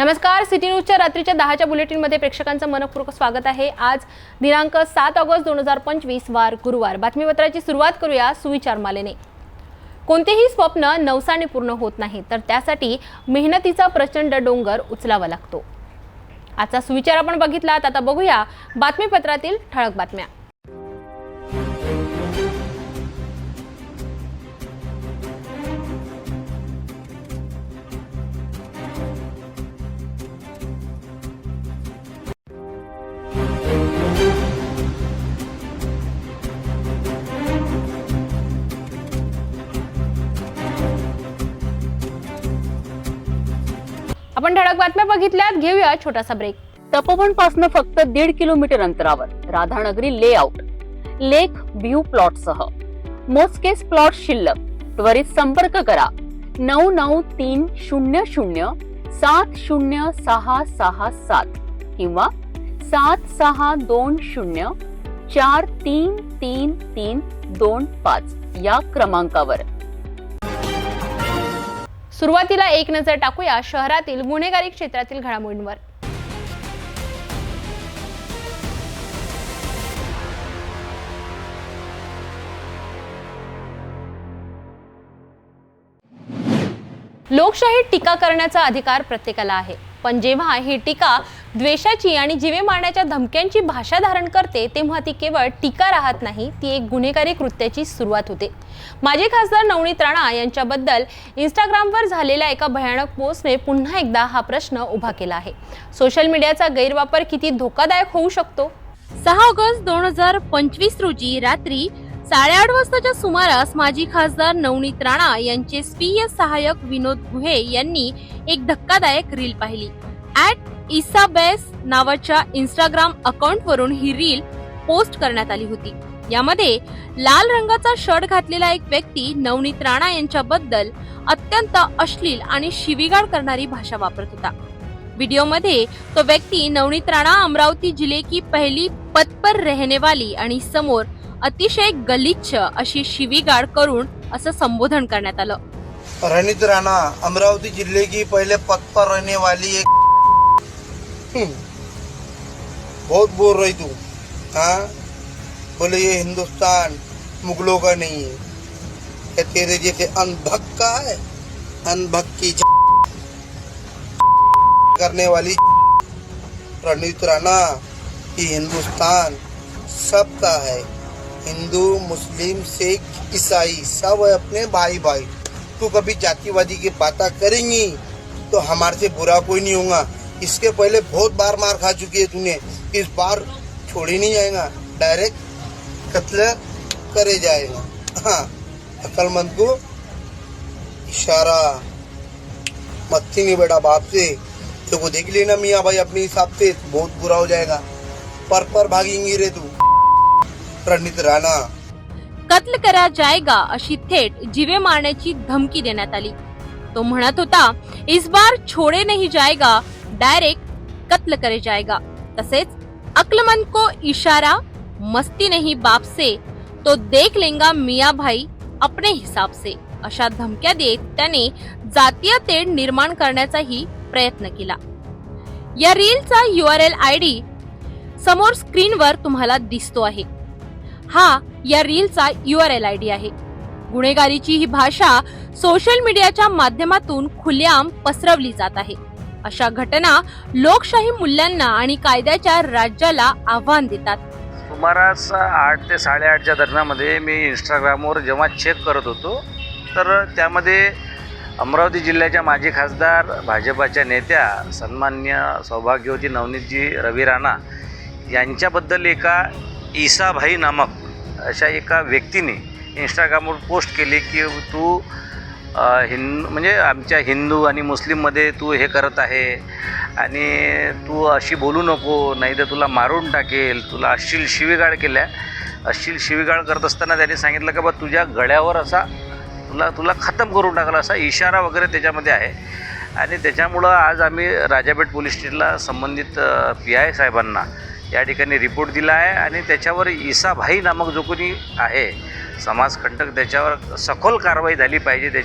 नमस्कार, सिटी न्यूजच्या रात्रीच्या 10च्या बुलेटिनमध्ये प्रेक्षकांचं मनपूर्वक स्वागत आहे। आज दिनांक 7 ऑगस्ट 2025 वार गुरुवार। बातमीपत्राची सुरुवात करूया सुविचार मालेने। कोणतेही स्वप्न नवसाने पूर्ण होत नाही, तर त्यासाठी मेहनतीचा प्रचंड डोंगर उचलावा लागतो। आजचा सुविचार आपण बघितलात, आता बघूया बातमीपत्रातील ठळक बातम्या। आपण ठळक बातम्या बघितल्यात, घेऊया छोटासा ब्रेक। तपोवन पासून फक्त 1.5 किलोमीटर अंतरावर राधानगरी लेआउट लेक व्ह्यू प्लॉट सह मोजकेच प्लॉट शिल्लक। त्वरित संपर्क करा 9930070667 किंवा 7620433325 या क्रमांकावर। सुरुवातीला एक नजर टाकूया शहरातील गुन्हेगारी क्षेत्रातील घडामोडींवर। लोकशाही टीका करण्याचा अधिकार प्रत्येकाला आहे, पण जेव्हा ही टीका द्वेषाची आणि जीवे मारण्याच्या धमक्यांची भाषा धारण करते, तेव्हा ती केवळ टीका राहत नाही, ती एक गुन्हेगारी कृत्याची सुरुवात होते। माजी खासदार नवनीत राणा यांच्याबद्दल इंस्टाग्रामवर झालेल्या एका भयानक पोस्टने पुन्हा एकदा हा प्रश्न उभा केला आहे। सोशल मीडियाचा गैरवापर किती धोकादायक होऊ शकतो? 6 ऑगस्ट 2025 रोजी रात्री 8:30 वाजताच्या सुमारास माजी खासदार नवनीत राणा यांचे स्वीय सहाय्यक विनोद गुहे यांनी एक धक्कादायक रील पाहिली। @इसाबेस नावाच्या इंस्टाग्राम अकाउंटवरून ही रील पोस्ट करण्यात आली होती। यामध्ये लाल रंगाचा शर्ट घातलेला एक व्यक्ती नवनीत राणा यांच्याबद्दल अत्यंत अश्लील आणि शिवीगाळ करणारी भाषा वापरत होता। व्हिडिओमध्ये तो व्यक्ती नवनीत राणा अमरावती जिले की पहली पद पर रहने वाली आणि समोर अतिशय गलिच्छ अशी शिवीगाळ करून असं संबोधन करण्यात आलं। नवनीत राणा अमरावती जिले की पहले पद पर रहने वाली एक बहुत बोल रही तू। हाँ, बोले ये हिंदुस्तान मुगलों का नहीं है, ये तेरे जैसे अनभक का है। अनभक की करने वाली नवनीत राणा, ये हिंदुस्तान सबका है। हिंदू मुस्लिम सिख ईसाई सब अपने भाई भाई। तू कभी जातिवादी की बातें करेंगी तो हमारे से बुरा कोई नहीं होगा। इसके पहले बहुत बार मार खा चुकी है तूने, इस बार छोड़ी नहीं जाएगा, डायरेक्ट कत्ल करे जाएगा। हाँ, अक्लमंद को इशारा मत्ती नहीं बेटा बाप से। तो को देख लेना मियाँ भाई अपने हिसाब से, बहुत बुरा हो जाएगा। पर भागेंगी रे तू नवनीत राणा। कत्ल करा जाएगा अशी थेट जीवे मारण्याची धमकी देण्यात आली। तो म्हणत होता, इस बार छोड़े नहीं जाएगा, डायरेक्ट कत्ल करे जाएगा। तसेच अक्लमंद को इशारा मस्ती नहीं बाप से, तो देख लेंगा मियाँ भाई अपने हिसाब से अशा धमक्या देत त्याने जातीय तेढ निर्माण करण्याचाही प्रयत्न केला। या रीलचा URL ID समोर स्क्रीनवर तुम्हाला दिसतो आहे। हा या रीलचा URL ID आहे। गुन्हेगारीची ही भाषा सोशल मीडियाच्या माध्यमातून खुलेआम पसरवली जात आहे। अशा घटना लोकशाही मूल्यांना आणि कायद्याच्या राज्याला आव्हान देतात। सुमारास 8 ते 8:30च्या दरम्यानमध्ये मी इंस्टाग्रामवर जेव्हा चेक करत होतो, तर त्यामध्ये अमरावती जिल्ह्याच्या माजी खासदार भाजपाच्या नेत्या सन्माननीय सौभाग्यवती नवनीतजी रवी राणा यांच्याबद्दल एका ईसाभाई नामक अशा एका व्यक्तीने इंस्टाग्रामवर पोस्ट केली की तू म्हणजे आमच्या हिंदू आणि मुस्लिममध्ये तू हे करत आहे आणि तू अशी बोलू नको, नाही तर तुला मारून टाकेल, तुला अश्लील शिवीगाळ केल्या। अश्लील शिवीगाळ करत असताना त्यांनी सांगितलं की बा तुझ्या गळ्यावर असा तुला खतम करून टाकला, असा इशारा वगैरे त्याच्यामध्ये आहे। आणि त्याच्यामुळं आज आम्ही राजापेठ पोलीस स्टेशनला संबंधित PI साहेबांना या ठिकाणी रिपोर्ट दिला आहे आणि त्याच्यावर ईसाभाई नामक जो कोणी आहे समाजकंटक, त्याच्यावर सखोल कारवाई झाली पाहिजे,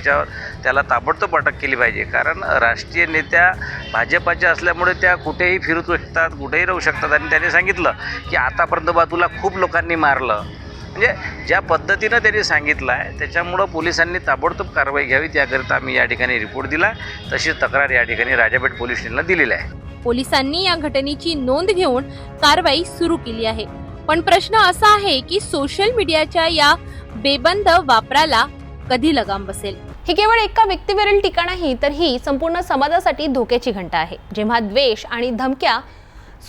त्याला ताबडतोब अटक केली पाहिजे. कारण राष्ट्रीय नेत्या भाजपाच्या असल्यामुळे त्या कुठेही फिरू शकतात, कुठेही राहू शकतात. आणि त्याने सांगितलं की आतापर्यंत बा तुला खूप लोकांनी मारलं, म्हणजे ज्या पद्धतीनं त्यांनी सांगितलं आहे त्याच्यामुळं पोलिसांनी ताबडतोब कारवाई घ्यावी, त्याकरिता आम्ही या ठिकाणी रिपोर्ट दिला. तशीच तक्रार या ठिकाणी राजापेठ पोलीस स्टेशनला दिलेली आहे. पोलिसांनी या घटनेची नोंद घेऊन कारवाई सुरू केली आहे. पण प्रश्न असा आहे की सोशल मीडियाच्या या बेबंद वापराला कधी लगाम बसेल. ही केवळ एका व्यक्तीवरील टीका नाही, तर ही संपूर्ण समाजासाठी धोक्याची घंटा आहे. जेव्हा द्वेष आणि धमक्या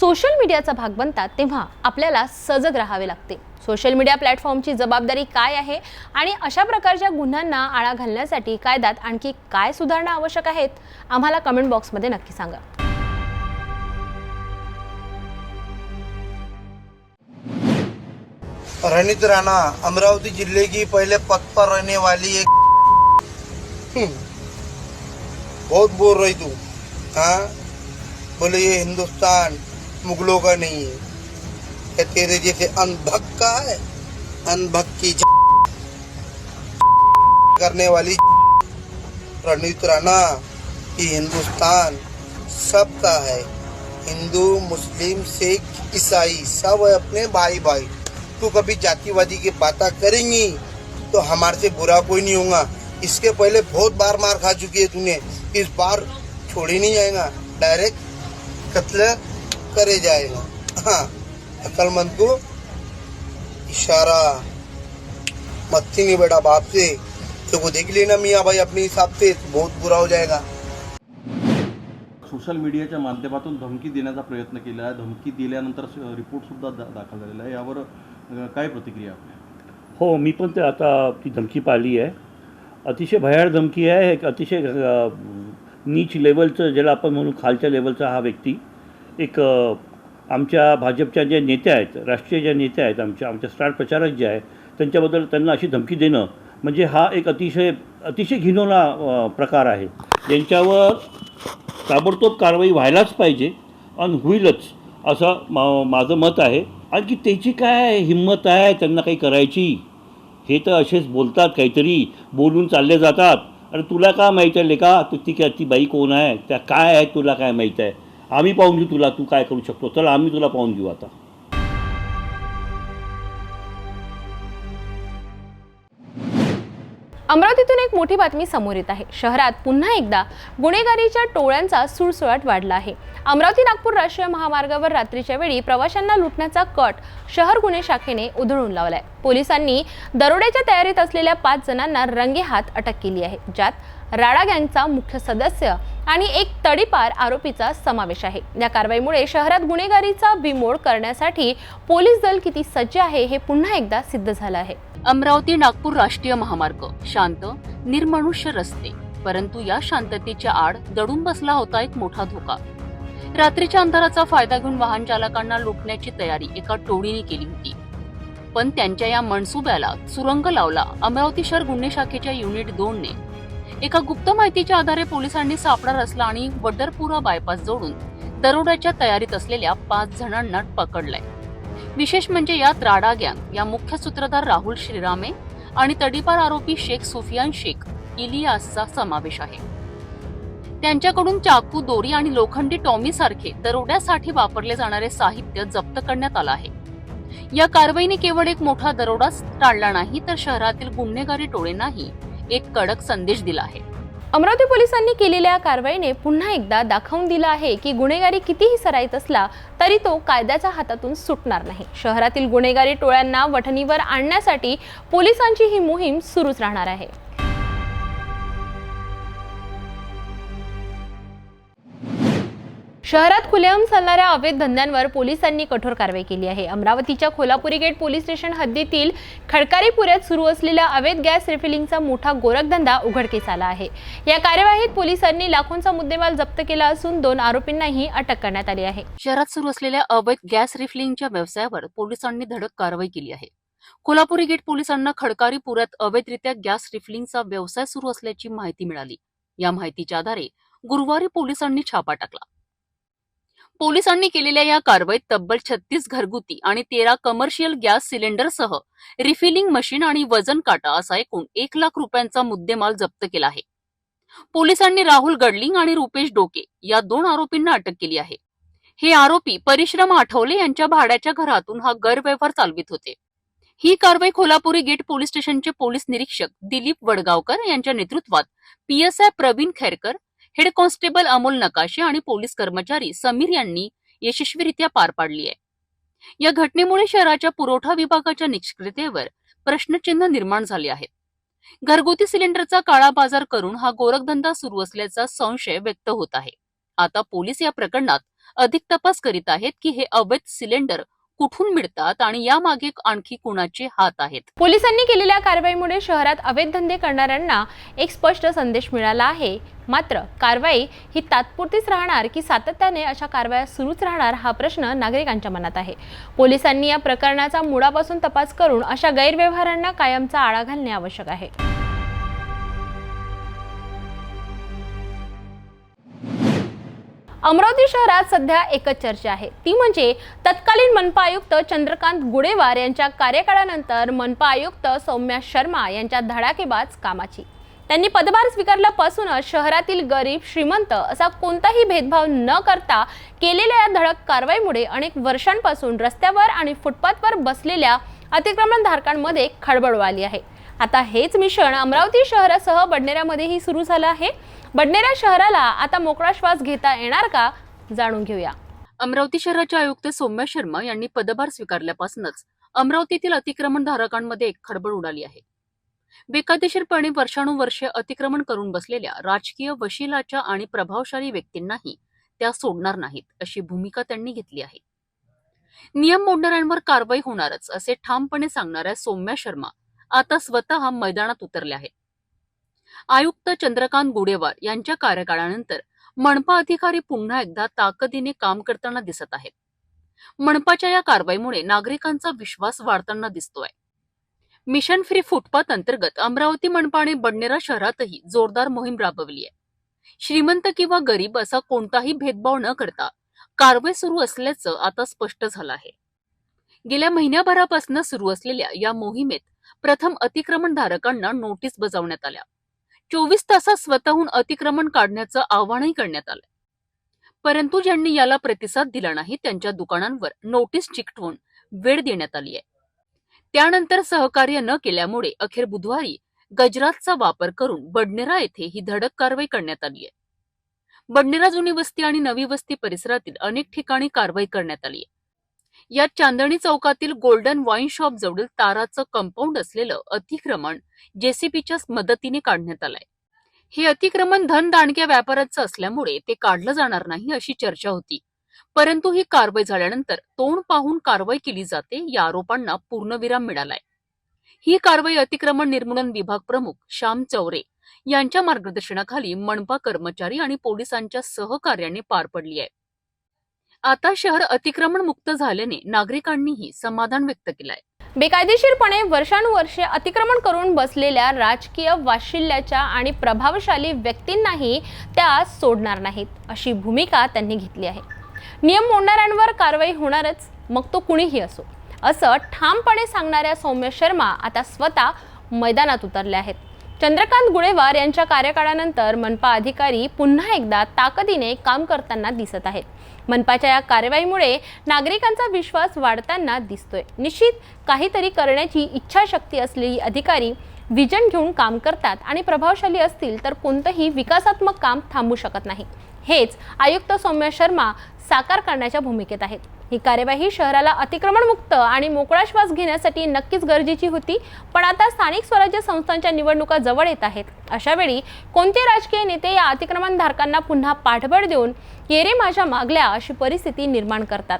सोशल मीडियाचा भाग बनतात तेव्हा आपल्याला सजग राहावे लागते. सोशल मीडिया प्लॅटफॉर्मची जबाबदारी काय आहे आणि अशा प्रकारच्या गुन्ह्यांना आळा घालण्यासाठी कायद्यात आणखी काय सुधारणा आवश्यक आहेत, आम्हाला कमेंट बॉक्समध्ये नक्की सांगा. रणित राणा अमरावती जिले की पहले पद पर रहने वाली एक बहुत बोल रही तू, हाँ बोले ये हिंदुस्तान मुगलों का नहीं है, क्या तेरे जैसे अनभक का है, अनभक की करने वाली रणित राणा कि हिंदुस्तान सबका है, हिंदू मुस्लिम सिख ईसाई सब है अपने भाई भाई. तू कभी जातिवादी की बातें करेंगी तो हमारे से बुरा कोई नहीं होगा. इसके पहले बहुत बार मार खा चुकी है तूने, इस बार छोड़ी नहीं जाएगा, डायरेक्ट कत्ल करे जाएगा. हाँ, अक्लमंद को इशारा मत्ती नहीं बेटा बाप से, तो देख लेना मियाँ भाई अपने हिसाब से, बहुत बुरा हो जाएगा. सोशल मीडियाच्या माध्यमातून धमकी देण्याचा प्रयत्न केला आहे. धमकी दिल्यानंतर रिपोर्टसुद्धा दाखल झालेला आहे. यावर काय प्रतिक्रिया आपली? हो, मी पण ते आता ती धमकी पाहिली आहे. अतिशय भयाळ धमकी आहे. एक अतिशय नीच लेवलचं, ज्याला आपण म्हणू खालच्या लेवलचा हा व्यक्ती एक आमच्या भाजपच्या ज्या नेत्या आहेत, राष्ट्रीय ज्या नेत्या आहेत, आमच्या स्टार प्रचारक जे आहे, त्यांच्याबद्दल त्यांना अशी धमकी देणं म्हणजे हा एक अतिशय घिनवणा प्रकार आहे. यांच्यावर ताबडतोब कारवाई व्हायलाच पाहिजे आणि होईलच असं माझं मत आहे. आणखी त्याची काय हिंमत आहे त्यांना काही करायची? हे तर असेच बोलतात, काहीतरी बोलून चालले जातात. आणि तुला काय माहीत आहे लेका, ती बाई कोण आहे, त्या काय आहे, तुला काय माहीत आहे? आम्ही पाहून घेऊ तुला, तू काय करू शकतो, चला आम्ही तुला पाहून घेऊ. आता अमरावतीतून एक मोठी बातमी समोर येत आहे. शहरात पुन्हा एकदा गुन्हेगारीच्या टोळ्यांचा सुळसुळाट वाढला आहे. अमरावती नागपूर राष्ट्रीय महामार्गावर रात्रीच्या वेळी प्रवाशांना लुटण्याचा कट शहर गुन्हे शाखेने उधळून लावलाय. पोलिसांनी दरोड्याच्या तयारीत असलेल्या 5 जणांना रंगेहात अटक केली आहे, ज्यात राडा गँगचा मुख्य सदस्य आणि एक तडीपार आरोपीचा समावेश आहे. या कारवाईमुळे शहरात गुन्हेगारीचा बिमोड करण्यासाठी पोलीस दल किती सज्ज आहे हे पुन्हा एकदा सिद्ध झालं आहे. अमरावती नागपूर राष्ट्रीय महामार्ग शांत निर्मनुष्य रस्ते, परंतु या शांततेच्या आड दडून बसला होता एक मोठा धोका. रात्रीच्या अंधाराचा फायदा घेऊन वाहन चालकांना लुटण्याची तयारी एका टोळीने केली होती. पण त्यांच्या या मनसुब्याला सुरंग लावला अमरावती शहर गुन्हे शाखेच्या युनिट 2 ने. एका गुप्त माहितीच्या आधारे पोलिसांनी सापळा रचला आणि वडरपुरा बायपास जोडून दरोड्याच्या तयारीत असलेल्या 5 जणांना पकडलंय. विशेष म्हणजे यात राडा गँग या मुख्य सूत्रधार राहुल श्रीरामे आणि तडीपार आरोपी शेख सुफियान शेख इलियासचा समावेश आहे. त्यांच्याकडून चाकू, दोरी आणि लोखंडी टॉमी सारखे दरोड्यासाठी वापरले जाणारे साहित्य जप्त करण्यात आलं आहे. या कारवाईने केवळ एक मोठा दरोडाच टाळला नाही, तर शहरातील गुन्हेगारी टोळ्यांनाही एक कडक संदेश दिला आहे. अमरावती पोलिसांनी केलेल्या कारवाईने पुन्हा एकदा दाखवून दिलं आहे की गुन्हेगारी कितीही सराईत असला तरी तो कायद्याच्या हातातून सुटणार नाही. शहरातील गुन्हेगारी टोळ्यांना वठणीवर आणण्यासाठी पोलिसांची ही मोहीम सुरूच राहणार आहे. शहरात खुलेआम चालणाऱ्या अवैध धंद्यांवर पोलिसांनी कठोर कारवाई केली आहे. अमरावतीच्या खोलापुरी गेट पोलीस स्टेशन हद्दीतील खडकारीपुऱ्यात सुरू असलेला अवैध गॅस रिफिलिंगचा मोठा गोरखधंदा उघडकीस आला आहे. या कार्यवाहीत पोलिसांनी लाखोंचा मुद्देमाल जप्त केला असून 2 आरोपींनाही अटक करण्यात आली आहे. शहरात सुरू असलेल्या अवैध गॅस रिफिलिंगच्या व्यवसायावर पोलिसांनी धडक कारवाई केली आहे. कोल्हापुरी गेट पोलिसांना खडकारीपुऱ्यात अवैधरित्या गॅस रिफिलिंगचा व्यवसाय सुरू असल्याची माहिती मिळाली. या माहितीच्या आधारे गुरुवारी पोलिसांनी छापा टाकला. पोलिसांनी केलेल्या या कारवाईत तब्बल 36 घरगुती आणि 13 कमर्शियल गॅस सिलेंडरसह रिफिलिंग मशीन आणि वजन काटा असा एकूण 1 लाख रुपयांचा मुद्देमाल जप्त केला आहे. पोलिसांनी राहुल गडलिंग आणि रुपेश डोके या 2 आरोपींना अटक केली आहे. हे आरोपी परिश्रम आठवले यांच्या भाड्याच्या घरातून हा गैरव्यवहार चालवित होते. ही कारवाई कोल्हापुरी गेट पोलीस स्टेशनचे पोलीस निरीक्षक दिलीप वडगावकर यांच्या नेतृत्वात PSI Pravin Khairkar, head constable Amol Nakashe आणि पोलीस कर्मचारी समीर यांनी यशस्वीरित्या पार पाडली आहे. या घटनेमुळे शहराच्या पुरवठा विभागाच्या निष्क्रियतेवर प्रश्नचिन्ह निर्माण झाले आहेत. घरगुती सिलेंडरचा काळा बाजार करून हा गोरखधंदा सुरू असल्याचा संशय व्यक्त होत आहे. आता पोलीस या प्रकरणात अधिक तपास करीत आहेत की हे अवैध सिलेंडर कुठून मिळतात आणि यामागे आणखी कुणाचे हात आहेत. पोलिसांनी केलेल्या कारवाईमुळे शहरात अवैध धंदे करणाऱ्यांना एक स्पष्ट संदेश मिळाला आहे. मात्र कारवाई ही तात्पुरतीच राहणार की सातत्याने अशा कारवाया सुरूच राहणार हा प्रश्न नागरिकांच्या मनात आहे. पोलिसांनी या प्रकरणाचा मुळापासून तपास करून अशा गैरव्यवहारांना कायमचा आळा घालणे आवश्यक आहे. अमरावती शहरात सध्या एकच चर्चा आहे, ती म्हणजे तत्कालीन मनपा आयुक्त चंद्रकांत गुडेवार यांच्या कार्यकाळानंतर मनपा आयुक्त सौम्या शर्मा यांच्या धडाकेबाज कामाची. त्यांनी पदभार स्वीकारल्यापासूनच शहरातील गरीब श्रीमंत असा कोणताही भेदभाव न करता केलेल्या या धडक कारवाईमुळे अनेक वर्षांपासून रस्त्यावर आणि फुटपाथवर बसलेल्या अतिक्रमणधारकांमध्ये खळबळ उडाली आहे. आता हेच मिश्रण अमरावती शहरासह बडनेरामध्येही सुरू झालं आहे. बडनेरा शहराला आता मोकळा श्वास घेता येणार का, जाणून घेऊया. अमरावती शहराचे आयुक्त सौम्या शर्मा यांनी पदभार स्वीकारल्यापासूनच अमरावतीतील अतिक्रमणधारकांमध्ये एक खळबळ उडाली आहे. बेकायदेशीरपणे वर्षानुवर्षे अतिक्रमण करून बसलेल्या राजकीय वशिलाच्या आणि प्रभावशाली व्यक्तींनाही त्या सोडणार नाहीत अशी भूमिका त्यांनी घेतली आहे. नियम मोडणाऱ्यांवर कारवाई होणारच असे ठामपणे सांगणाऱ्या सौम्या शर्मा आता स्वतः मैदानात उतरल्या आहेत. आयुक्त चंद्रकांत गुडेवार यांच्या कार्यकाळानंतर मनपा अधिकारी पुन्हा एकदा ताकदीने काम करताना दिसत आहेत. मनपाच्या या कारवाईमुळे नागरिकांचा विश्वास वाढताना दिसतोय. मिशन फ्री फुटपाथ अंतर्गत अमरावती मनपाने बडनेरा शहरातही जोरदार मोहीम राबवली आहे. श्रीमंत किंवा गरीब असा कोणताही भेदभाव न करता कारवाई सुरू असल्याचं आता स्पष्ट झालं आहे. गेल्या महिन्याभरापासून सुरू असलेल्या या मोहिमेत प्रथम अतिक्रमणधारकांना नोटीस बजावण्यात आल्या. 24 तासात स्वतःहून अतिक्रमण काढण्याचं आवाहनही करण्यात आलं. परंतु ज्यांनी याला प्रतिसाद दिला नाही त्यांच्या दुकानांवर नोटीस चिकटवून वेळ देण्यात आली आहे. त्यानंतर सहकार्य न केल्यामुळे अखेर बुधवारी गजराजचा वापर करून बडनेरा येथे ही धडक कारवाई करण्यात आली आहे. बडनेरा जुनी वस्ती आणि नवी वस्ती परिसरातील अनेक ठिकाणी कारवाई करण्यात आली आहे. यात चांदणी चौकातील गोल्डन वाईन शॉप जवळील ताराचं कंपाऊंड असलेलं अतिक्रमण JCBच्या मदतीने काढण्यात आलंय. हे अतिक्रमण धनदांडक्या व्यापाराचं असल्यामुळे ते काढलं जाणार नाही अशी चर्चा होती. परंतु ही कारवाई झाल्यानंतर तोंड पाहून कारवाई केली जाते या आरोपांना पूर्णविराम मिळालाय. ही कारवाई अतिक्रमण निर्मूलन विभाग प्रमुख श्याम चौरे यांच्या मार्गदर्शनाखाली मनपा कर्मचारी आणि पोलिसांच्या सहकार्याने पार पडली आहे. आता शहर अतिक्रमण मुक्त झाल्याने नागरिकांनीही समाधान व्यक्त केलंय. बेकायदेशीरपणे वर्षानुवर्षे अतिक्रमण करून बसलेल्या राजकीय वाशिल्याच्या आणि प्रभावशाली व्यक्तींनाही त्या सोडणार नाहीत अशी भूमिका त्यांनी घेतली आहे. नियम मोडणाऱ्यांवर कारवाई होणारच, मग तो कुणीही असो, असं ठामपणे सांगणाऱ्या सौम्य शर्मा आता स्वतः मैदानात उतरले आहेत. चंद्रकांत गुडेवार यांच्या कार्यकाळानंतर मनपा अधिकारी पुन्हा एकदा ताकदीने काम करताना दिसत आहेत. मनपाच्या या कारवाईमुळे नागरिकांचा विश्वास वाढताना दिसतोय. निश्चित काहीतरी करण्याची इच्छाशक्ती असलेली अधिकारी विजन घेऊन काम करतात आणि प्रभावशाली असतील तर कोणतंही विकासात्मक काम थांबू शकत नाही. हेच आयुक्त सौम्या शर्मा साकार करण्याच्या भूमिकेत आहेत. ही कार्यवाही शहराला अतिक्रमणमुक्त आणि मोकळा श्वास घेण्यासाठी नक्कीच गरजेची होती. पण आता स्थानिक स्वराज्य संस्थांच्या निवडणुका जवळ येत आहेत. अशा वेळी कोणते राजकीय नेते या अतिक्रमणधारकांना पुन्हा पाठबळ देऊन ये रे माझ्या मागल्या अशी परिस्थिती निर्माण करतात.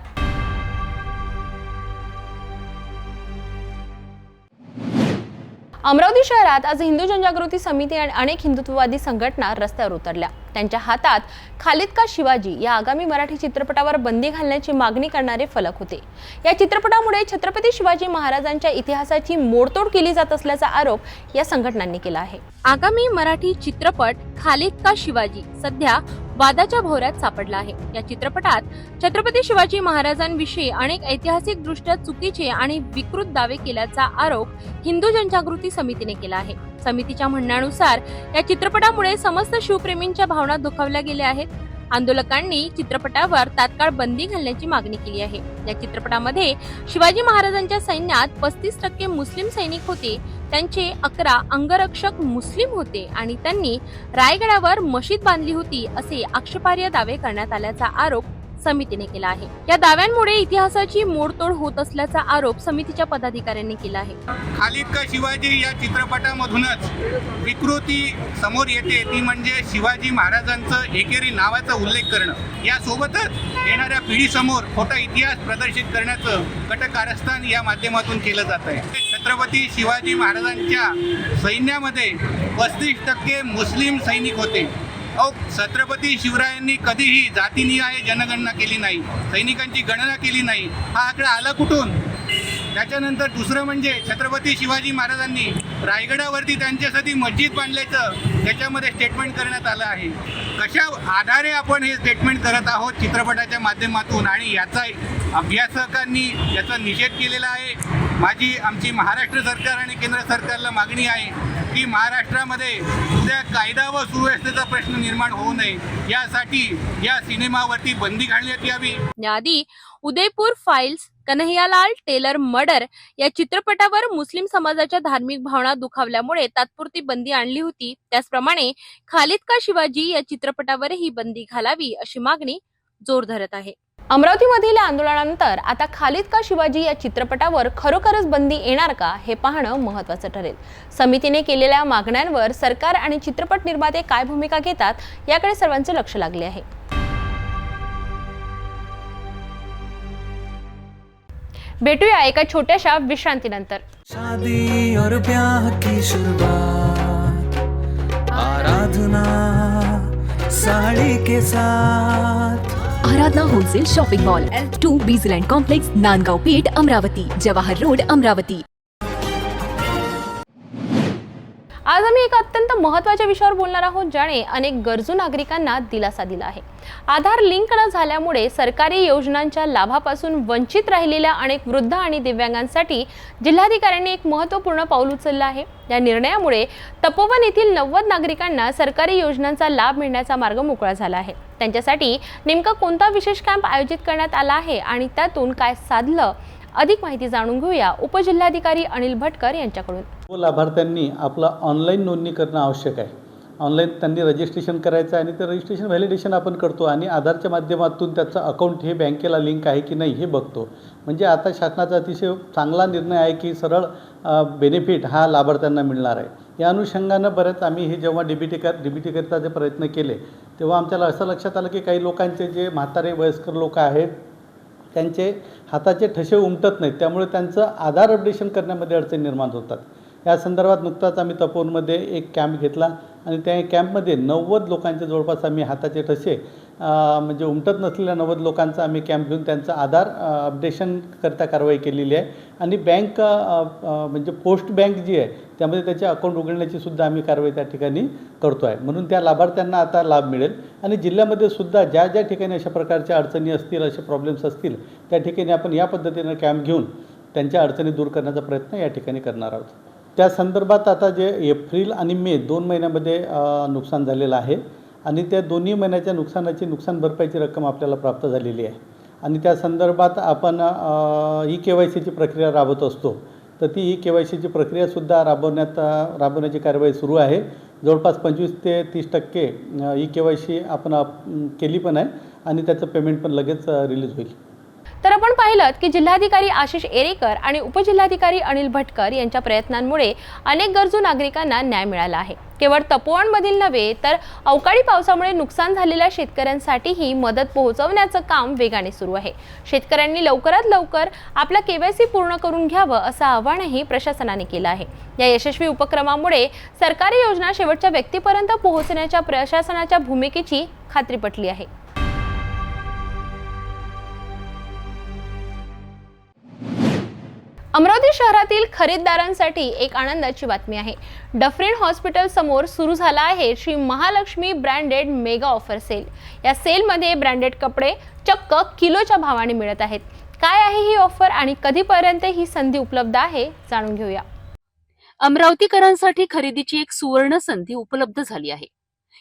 अमरावती शहरात आज हिंदू जनजागृती समिती आणि अनेक हिंदुत्ववादी संघटना रस्त्यावर उतरल्या. त्यांच्या हातात खालिद का शिवाजी या आगामी मराठी चित्रपटावर बंदी घालण्याची मागणी करणारे फलक होते. या चित्रपटामुळे छत्रपती शिवाजी महाराजांच्या इतिहासाची मोडतोड केली जात असल्याचा आरोप या संघटनांनी केला आहे. आगामी मराठी चित्रपट खालिद का शिवाजी सध्या वादाच्या भोवऱ्यात सापडला आहे. या चित्रपटात छत्रपती शिवाजी महाराजांविषयी अनेक ऐतिहासिक दृष्ट्या चुकीचे आणि विकृत दावे केल्याचा आरोप हिंदू जनजागृती समितीने केला आहे. समितीच्या म्हणण्यानुसार या चित्रपटामुळे समस्त शिवप्रेमींच्या भावना दुखावल्या गेल्या आहेत. आंदोलकांनी चित्रपटावर तात्काळ बंदी घालण्याची मागणी केली आहे. या चित्रपटामध्ये शिवाजी महाराजांच्या सैन्यात 35% मुस्लिम सैनिक होते, त्यांचे 11 अंगरक्षक मुस्लिम होते आणि त्यांनी रायगडावर मशीद बांधली होती असे आक्षेपार्ह दावे करण्यात आल्याचा आरोप समितीने केला आहे. या दाव्यांमुळे इतिहासाची मोडतोड होत असल्याचा आरोप समितीच्या पदाधिकाऱ्यांनी केला आहे. खालिद का शिवाजी या चित्रपटामधूनच विकृती समोर येते, ती म्हणजे शिवाजी महाराजांचं एकेरी नावाचा उल्लेख करणं. यासोबतच येणाऱ्या पिढीसमोर खोटा इतिहास प्रदर्शित करण्याचं कटकारस्थान या माध्यमातून केलं जात आहे. छत्रपती शिवाजी महाराजांच्या सैन्यामध्ये 35% मुस्लिम सैनिक होते. छत्रपती शिवरायांनी कधीही जातीनिहाय जनगणना केली नाही, सैनिकांची गणना केली नाही. हा आकडा आला कुठून? त्याच्यानंतर दुसरं म्हणजे छत्रपती शिवाजी महाराजांनी रायगडावरती त्यांच्यासाठी मस्जिद बांधल्याचं त्याच्यामध्ये स्टेटमेंट करण्यात आलं आहे. कशा आधारे आपण हे स्टेटमेंट करत आहोत चित्रपटाच्या माध्यमातून, आणि याचा अभ्यासकांनी याचा निषेध केलेला आहे. आमची महाराष्ट्र सरकार आणि केंद्र सरकारला मागणी आहे की महाराष्ट्रामध्ये उद्या कायदा व सुव्यवस्थेचा प्रश्न निर्माण होऊ नये, यासाठी या सिनेमावरती बंदी घालण्यात यावी. याआधी Udaipur files, Kanhaiyalal tailor murder या चित्रपटावर मुस्लिम समाजाच्या धार्मिक भावना दुखावल्यामुळे तात्पुरती बंदी आणली होती. त्याचप्रमाणे खालिद का शिवाजी या चित्रपटावरही बंदी घालावी अशी मागणी जोर धरत आहे. अमरावतीमधील आंदोलनानंतर आता खालिद का शिवाजी या चित्रपटावर खरोखरच बंदी येणार का हे पाहणं महत्त्वाचं ठरेल. समितीने केलेल्या मागण्यांवर सरकार आणि चित्रपट निर्माते काय भूमिका घेतात याकडे सर्वांचे लक्ष लागले आहे. भेटूया एका छोट्याशा विश्रांतीनंतर. शादी और ब्याह की शुरुआत आराधना साड़ी के साथ. Aradhana wholesale shopping mall L2 Bijland complex, Nandgaon Peth, Amravati. Jawahar road, Amravati. आज आम्ही एका अत्यंत महत्त्वाच्या विषयावर बोलणार आहोत, ज्याने अनेक गरजू नागरिकांना दिलासा दिला आहे. आधार लिंक न झाल्यामुळे सरकारी योजनांच्या लाभापासून वंचित राहिलेल्या अनेक वृद्ध आणि दिव्यांगांसाठी जिल्हाधिकाऱ्यांनी एक महत्त्वपूर्ण पाऊल उचललं आहे. या निर्णयामुळे तपोवन येथील 90 नागरिकांना सरकारी योजनांचा लाभ मिळण्याचा मार्ग मोकळा झाला आहे. त्यांच्यासाठी नेमका कोणता विशेष कॅम्प आयोजित करण्यात आला आहे आणि त्यातून काय साधलं, अधिक माहिती जाणून घेऊया उपजिल्हाधिकारी अनिल भटकर यांच्याकडून. लाभार्थ्यांनी आपला ऑनलाईन नोंदणी करणं आवश्यक आहे. ऑनलाईन त्यांनी रजिस्ट्रेशन करायचं आहे आणि ते रजिस्ट्रेशन व्हॅलिडेशन आपण करतो आणि आधारच्या माध्यमातून त्याचं अकाउंट हे बँकेला लिंक आहे की नाही हे बघतो. म्हणजे आता शासनाचा अतिशय चांगला निर्णय आहे की सरळ बेनिफिट हा लाभार्थ्यांना मिळणार आहे. या अनुषंगानं बरेच आम्ही हे जेव्हा डीबीटी करताचे प्रयत्न केले तेव्हा आमच्याला असं लक्षात आलं की काही लोकांचे जे म्हातारे वयस्कर लोक आहेत त्यांचे हाताचे ठसे उमटत नाहीत, त्यामुळे त्यांचं आधार अपडेशन करण्यामध्ये अडचणी निर्माण होतात. या संदर्भात नुकताच आम्ही तपोवनमध्ये एक कॅम्प घेतला आणि त्या कॅम्पमध्ये 90 लोकांचे जवळपास आम्ही हाताचे ठसे म्हणजे उमटत नसलेल्या 90 लोकांचा आम्ही कॅम्प घेऊन त्यांचं आधार अपडेशन करता कारवाई केलेली आहे. आणि बँक म्हणजे पोस्ट बँक जी आहे त्यामध्ये त्याचे अकाउंट उघडण्याची सुद्धा आम्ही कारवाई त्या ठिकाणी करतो आहे. म्हणून त्या लाभार्थ्यांना आता लाभ मिळेल. आणि जिल्ह्यामध्ये सुद्धा ज्या ज्या ठिकाणी अशा प्रकारच्या अडचणी असतील, असे प्रॉब्लेम्स असतील, त्या ठिकाणी आपण या पद्धतीनं कॅम्प घेऊन त्यांच्या अडचणी दूर करण्याचा प्रयत्न या ठिकाणी करणार आहोत. त्या संदर्भात आता जे एप्रिल आणि मे 2 महिन्यामध्ये नुकसान झालेलं आहे आणि त्या दोन्ही महिन्याच्या नुकसानाची नुकसान भरपाईची रक्कम आपल्याला प्राप्त झालेली आहे. आणि त्या संदर्भात आपण KYCची प्रक्रिया राबवत असतो, तर ती KYCची प्रक्रियासुद्धा राबवण्याची कारवाई सुरू आहे. जवळपास 25 ते 30% KYC आपण केली पण आहे आणि त्याचं पेमेंट पण लगेच रिलीज होईल. तर आपण पाहिलं की जिल्हाधिकारी आशिष एरेकर आणि उपजिल्हाधिकारी अनिल भटकर यांच्या प्रयत्नांमुळे अनेक गरजू नागरिकांना न्याय मिळाला आहे. केवळ तपोवनमधील नव्हे तर अवकाळी पावसामुळे नुकसान झालेल्या शेतकऱ्यांसाठीही मदत पोहोचवण्याचं काम वेगाने सुरू आहे. शेतकऱ्यांनी लवकरात लवकर आपला KYC पूर्ण करून घ्यावं असं आवाहनही प्रशासनाने केलं आहे. या यशस्वी उपक्रमामुळे सरकारी योजना शेवटच्या व्यक्तीपर्यंत पोहोचण्याच्या प्रशासनाच्या भूमिकेची खात्री पटली आहे. अमरावती शहरातील खरीददारांसाठी एक आनंदाची बातमी आहे. डफरीन हॉस्पिटल समोर सुरू झाला आहे Shri Mahalakshmi branded mega offer sale. या सेलमध्ये ब्रँडेड कपडे चक्क किलोच्या भावाने मिळत आहेत. काय आहे ही ऑफर आणि कधीपर्यंत ही संधी उपलब्ध आहे, जाणून घेऊया. अमरावतीकरांसाठी खरेदीची एक सुवर्ण संधी उपलब्ध झाली आहे.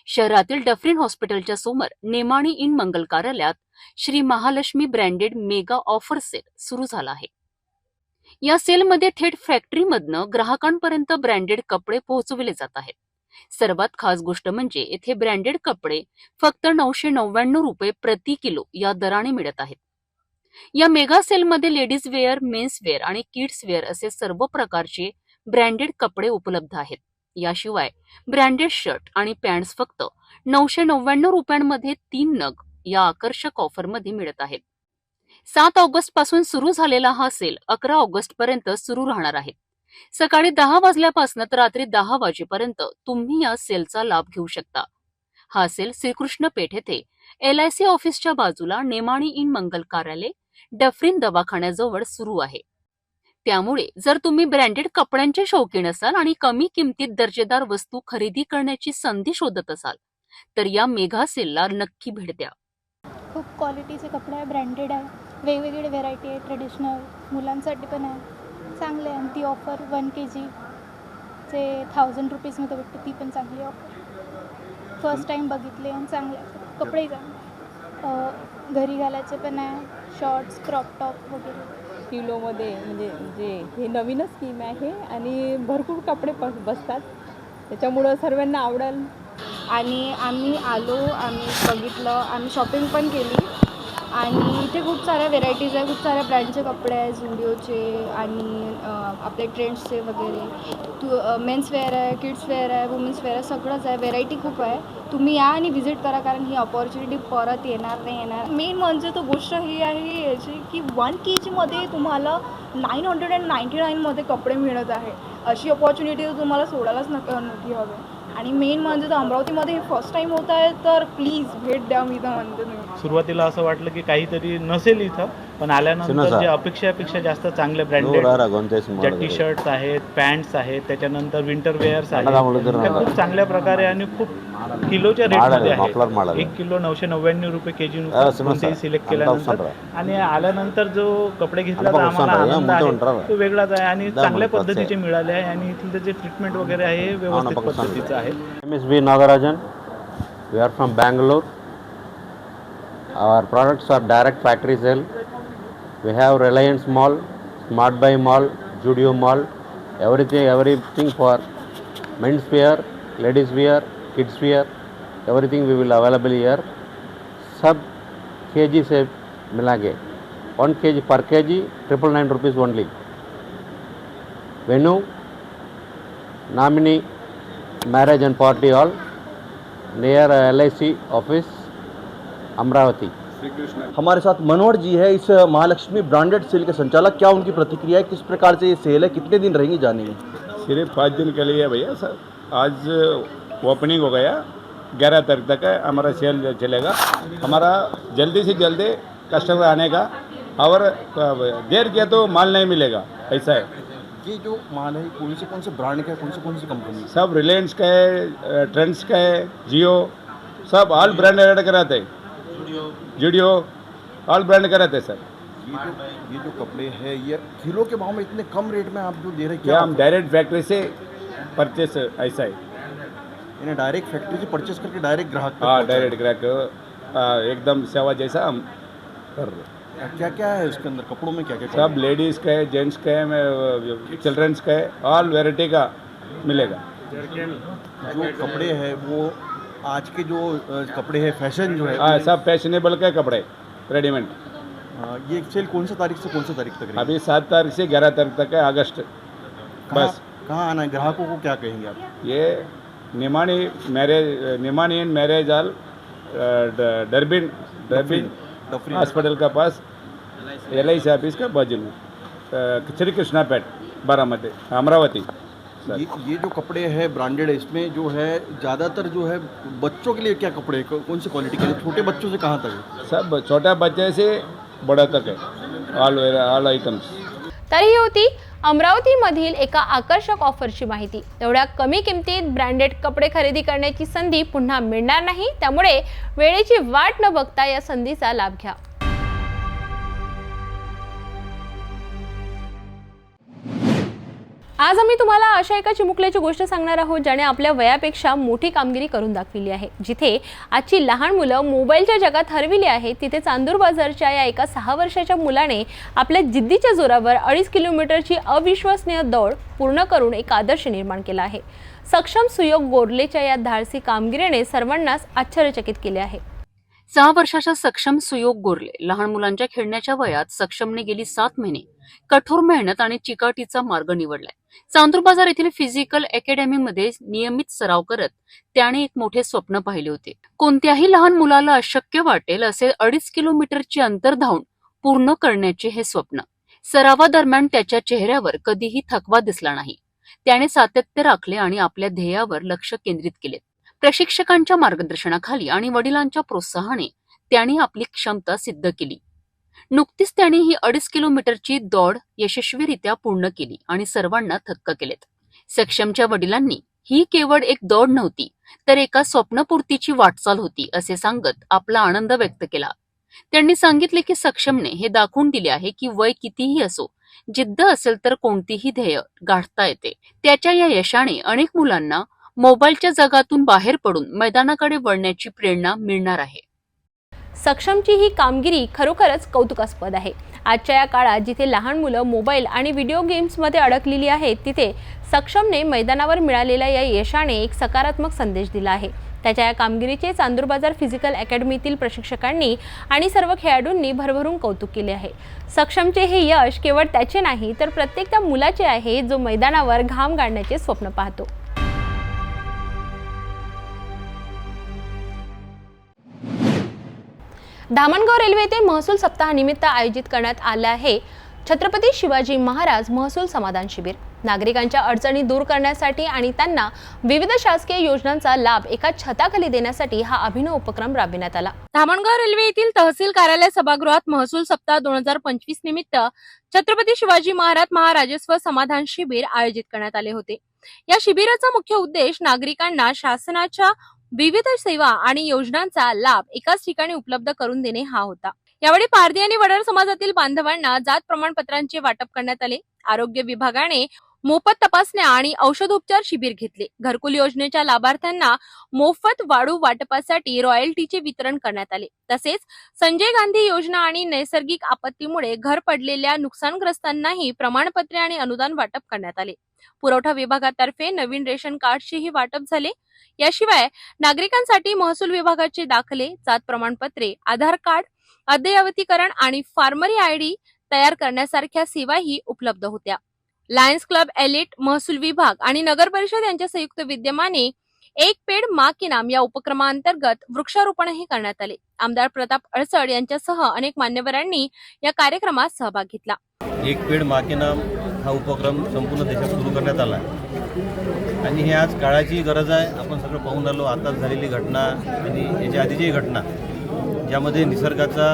शहरातील डफरीन हॉस्पिटलच्या समोर नेमाणी इन मंगल कार्यालयात Shri Mahalakshmi branded mega offer sale सुरू झाला आहे. या सेलमध्ये थेट फॅक्टरीमधनं ग्राहकांपर्यंत ब्रँडेड कपडे पोहोचविले जात आहेत. सर्वात खास गोष्ट म्हणजे येथे ब्रँडेड कपडे फक्त 999 रुपये प्रति किलो या दराने मिळत आहेत. या मेगा सेलमध्ये लेडीज वेअर, मेन्स वेअर आणि किड्स वेअर असे सर्व प्रकारचे ब्रँडेड कपडे उपलब्ध आहेत. याशिवाय ब्रँडेड शर्ट आणि पॅन्ट्स फक्त 999 रुपयांमध्ये 3 नग या आकर्षक ऑफरमध्ये मिळत आहेत. 7 ऑगस्ट पासून सुरू झालेला हा सेल 11 ऑगस्ट पर्यंत सुरू राहणार आहे. सकाळी 10 वाजल्यापासून तर रात्री 10 वाजेपर्यंत तुम्ही या सेलचा लाभ घेऊ शकता. हा सेल श्रीकृष्ण पेठ येथे LIC ऑफिसच्या बाजूला नेमाणी इन मंगल कार्यालय डफरीन दवाखान्याजवळ सुरू आहे. त्यामुळे जर तुम्ही ब्रँडेड कपड्यांचे शौकीन असाल आणि कमी किमतीत दर्जेदार वस्तू खरेदी करण्याची संधी शोधत असाल तर या मेगा सेलला नक्की भेट द्या. खूप क्वालिटीचे कपडे आहे, ब्रँडेड आहे, वेगवेगळे व्हेरायटी आहे, ट्रेडिशनल मुलांसाठी पण आहे, चांगले आहे. आणि ती ऑफर 1 kg चे 1000 रुपीजमध्ये भेटते, ती पण चांगली ऑफर. फर्स्ट टाईम बघितले आणि चांगले कपडेही चांगले, घरी घालायचे पण आहे, शॉर्ट्स, क्रॉप टॉप वगैरे. किलोमध्ये म्हणजे जे हे नवीनच स्कीम आहे आणि भरपूर कपडे बसतात, त्याच्यामुळं सर्वांना आवडेल. आणि आम्ही बघितलं, आम्ही शॉपिंग पण केली आणि इथे खूप साऱ्या व्हेरायटीज आहे, खूप साऱ्या ब्रँडचे कपडे आहे, झुडिओचे आणि आपले ट्रेंड्सचे वगैरे. मेन्स वेअर आहे, किड्स वेअर आहे, वुमेन्स वेअर आहे, सगळंच आहे, व्हेरायटी खूप आहे. तुम्ही या आणि व्हिजिट करा, कारण ही अपॉर्च्युनिटी परत येणार नाही येणार. मेन म्हणजे तो गोष्ट ही आहे याची की 1 kgमध्ये तुम्हाला 999मध्ये कपडे मिळत आहे. अशी अपॉर्च्युनिटी तुम्हाला सोडायलाच नक्की हवे. आणि मेन म्हणजे तर अमरावतीमध्ये हे फर्स्ट टाईम होत आहे, तर प्लीज भेट द्या. मी तर म्हणते सुरुवातीला असं वाटलं की काहीतरी नसेल इथं, पण आल्यानंतर जे अपेक्षापेक्षा जास्त चांगले ब्रँडेड टी शर्ट्स आहेत, पॅन्ट्स आहेत, त्याच्यानंतर विंटर वेअर्स आहेत, त्या खूप चांगल्या प्रकारे आणि खूप किलोच्या रेटमध्ये आहे. 1 किलो 999 रुपये kg सिलेक्ट केल्यानंतर आणि आल्यानंतर जो कपडे घेतला तर आम्हाला आनंद आहे तो वेगळाच आहे आणि चांगल्या पद्धतीचे मिळाले आहे आणि इथलं जे ट्रीटमेंट वगैरे आहे व्यवस्थित पद्धतीचं आहे. MSB Nagarajan, we are from Bangalore. Our products are direct factory sale. We have Reliance Mall, Smart Buy Mall, Judio Mall, everything for men's wear, ladies wear, kids wear, everything we will available here. Sub kg से मिला के 1 kg per kg 999 rupees only. Venue, nominee, marriage and party hall near LIC office Amravati. हमारे साथ मनोहर जी है, इस Mahalakshmi branded sale के संचालक. क्या उनकी प्रतिक्रिया है, किस प्रकार से ये सेल है, कितने दिन रहेंगी, जानेंगे. सिर्फ 5 दिन के लिए भैया सर. आज ओपनिंग हो गया, 11 तारीख तक है हमारा सेल चलेगा. हमारा जल्दी से जल्दी कस्टमर आने का, और देर किया तो माल नहीं मिलेगा, ऐसा है. ये जो माल है कौन से ब्रांड का है, कौन सी कंपनी? सब रिलायंस का है, ट्रेंड्स का है, जियो, सब ऑल ब्रांड ऐड कराते हैं. जुडियो ऑल ब्रांड कराते हैं सर. ये जो कपड़े हैं ये किलो के भाव में इतने कम रेट में आप जो दे रहे हैं, क्या हम डायरेक्ट फैक्ट्री से परचेस, ऐसा है. इन्हें डायरेक्ट फैक्ट्री से परचेस करके डायरेक्ट ग्राहक. हाँ, डायरेक्ट ग्राहक, एकदम सेवा जैसा हम कर रहे हैं. क्या क्या है इसके अंदर, कपड़ों में क्या क्या? सब लेडीज़ का है, जेंट्स का है, चिल्ड्रंस का है, ऑल वेराइटी का मिलेगा. जो कपड़े हैं वो आज के जो कपड़े हैं, फैशन जो है, हाँ, सब फैशनेबल के कपड़े रेडीमेड. ये सेल कौन सा तारीख से कौन सा तारीख तक रहेगी? अभी 7 तारीख से 11 तारीख तक है अगस्त। बस कहाँ आना है, ग्राहकों को क्या कहेंगे आप? ये निमानी एंड मैरिज हॉल डरबिन हॉस्पिटल का पास LIC ऑफिस का बाजू में श्री कृष्णा पेट बारामती अमरावती। ये जो कपड़े हैं ब्रांडेड है, इसमें जो है ज़्यादातर जो है बच्चों के लिए क्या कपड़े हैं, कौन सी क्वालिटी के लिए, छोटे बच्चों से कहाँ तक है? सब छोट्या बच्चे से बड़ा तक है, ऑल आयटम्स। तर ही होती अमरावतीमधील एका आकर्षक ऑफरची माहिती। एवढ्या कमी किमतीत ब्रँडेड कपडे खरेदी करण्याची संधी पुन्हा मिळणार नाही, त्यामुळे वेळेची वाट न बघता या संधीचा लाभ घ्या। आज आम्ही तुम्हाला अशा एका चिमुकल्याची गोष्ट सांगणार आहोत ज्याने आपल्या वयापेक्षा मोठी कामगिरी करून दाखविली आहे। जिथे आजची लहान मुलं मोबाईलच्या जगात हरविली आहेत, तिथे चांदूर बाजारच्या या एका 6 वर्षाच्या मुलाने आपल्या जिद्दीच्या जोरावर 2.5 किलोमीटरची अविश्वसनीय दौड पूर्ण करून एक आदर्श निर्माण केला आहे। सक्षम सुयोग गोरलेच्या या धाडसी कामगिरीने सर्वांनाच आश्चर्यचकित केले आहे। 6 वर्षाच्या सक्षम सुयोग गोरले लहान मुलांच्या खेळण्याच्या वयात सक्षमने गेली 7 महिने कठोर मेहनत आणि चिकाटीचा मार्ग निवडलाय। चांदूर बाजार येथील फिजिकल अकॅडमीमध्ये नियमित सराव करत त्याने एक मोठे स्वप्न पाहिले होते। कोणत्याही लहान मुलाला अशक्य वाटेल असे 2.5 किलोमीटरचे अंतर धावून पूर्ण करण्याचे हे स्वप्न। सरावादरम्यान त्याच्या चेहऱ्यावर कधीही थकवा दिसला नाही। त्याने सातत्य राखले आणि आपल्या ध्येयावर लक्ष केंद्रित केले। प्रशिक्षकांच्या मार्गदर्शनाखाली आणि वडिलांच्या प्रोत्साहाने त्याने आपली क्षमता सिद्ध केली। नुकतीच त्याने ही 2.5 किलोमीटरची दौड यशस्वीरित्या पूर्ण केली आणि सर्वांना थक्क केलेत। सक्षमच्या वडिलांनी ही केवळ एक दौड नव्हती तर एका स्वप्नपूर्तीची वाटचाल होती असे सांगत आपला आनंद व्यक्त केला। त्यांनी सांगितले की सक्षमने हे दाखवून दिले आहे की वय कितीही असो, जिद्द असेल तर कोणतीही ध्येय गाठता येते। त्याच्या या यशाने अनेक मुलांना मोबाईलच्या जगातून बाहेर पडून मैदानाकडे वळण्याची प्रेरणा मिळणार आहे। सक्षमची ही कामगिरी खरोखरच कौतुकास्पद आहे। आजच्या या काळात जिथे लहान मुलं मोबाईल आणि व्हिडिओ गेम्समध्ये अडकलेली आहेत, तिथे सक्षमने मैदानावर मिळालेल्या या यशाने एक सकारात्मक संदेश दिला आहे। त्याच्या या कामगिरीचे चांदूर बाजार फिजिकल अकॅडमीतील प्रशिक्षकांनी आणि सर्व खेळाडूंनी भरभरून कौतुक केले आहे। सक्षमचे हे यश केवळ त्याचे नाही तर प्रत्येक त्या मुलाचे आहे जो मैदानावर घाम गाळण्याचे स्वप्न पाहतो। धामणगाव रेल्वे येथे महसूल सप्ताहानिमित्त आयोजित करण्यात आले आहे छत्रपती शिवाजी महाराज महसूल समाधान शिबिर। नागरिकांच्या अडचणी दूर करण्यासाठी आणि त्यांना विविध शासकीय योजनांचा लाभ एका छताखाली देण्यासाठी हा अभिनव उपक्रम राबविण्यात आला। धामणगाव रेल्वे येथील तहसील कार्यालय सभागृहात महसूल सप्ताह 2025 निमित्त छत्रपती शिवाजी महाराज महाराजस्व समाधान शिबिर आयोजित करण्यात आले होते। या शिबिराचा मुख्य उद्देश नागरिकांना शासनाच्या विविध सेवा आणि योजनांचा लाभ एकाच ठिकाणी उपलब्ध करून देणे हा होता। यावेळी पारधी आणि वडार समाजातील बांधवांना जात प्रमाणपत्रांचे वाटप करण्यात आले। आरोग्य विभागाने मोफत तपासण्या आणि औषधोपचार शिबिर घेतले। घरकुल योजनेच्या लाभार्थ्यांना मोफत वाढू वाटपासाठी रॉयल्टीचे वितरण करण्यात आले। तसेच संजय गांधी योजना आणि नैसर्गिक आपत्तीमुळे घर पडलेल्या नुकसानग्रस्तांनाही प्रमाणपत्रे आणि अनुदान वाटप करण्यात आले। पुरवठा विभागातर्फे नवीन रेशन कार्डचेही वाटप झाले। याशिवाय नागरिकांसाठी महसूल विभागाचे दाखले, जात प्रमाणपत्रे, आधार कार्ड अद्ययावतीकरण आणि फार्मरी ID तयार करण्यासारख्या सेवाही उपलब्ध होत्या। लायन्स क्लब एलिट, महसूल विभाग आणि नगर परिषद यांच्या संयुक्त विद्यमाने एक पेड माँ के नाम या उपक्रमांतर्गत वृक्षारोपणही करण्यात आले। आमदार प्रताप अडसड यांच्यासह अनेक मान्यवरांनी या कार्यक्रमात सहभाग घेतला। एक पेड माँ के नाम हा उपक्रम संपूर्ण देशात सुरू करण्यात आला आणि हे आज काळाची गरज आहे। आपण सगळं पाहून आलो, आताच झालेली घटना आणि याच्या आधीची घटना ज्यामध्ये निसर्गाचा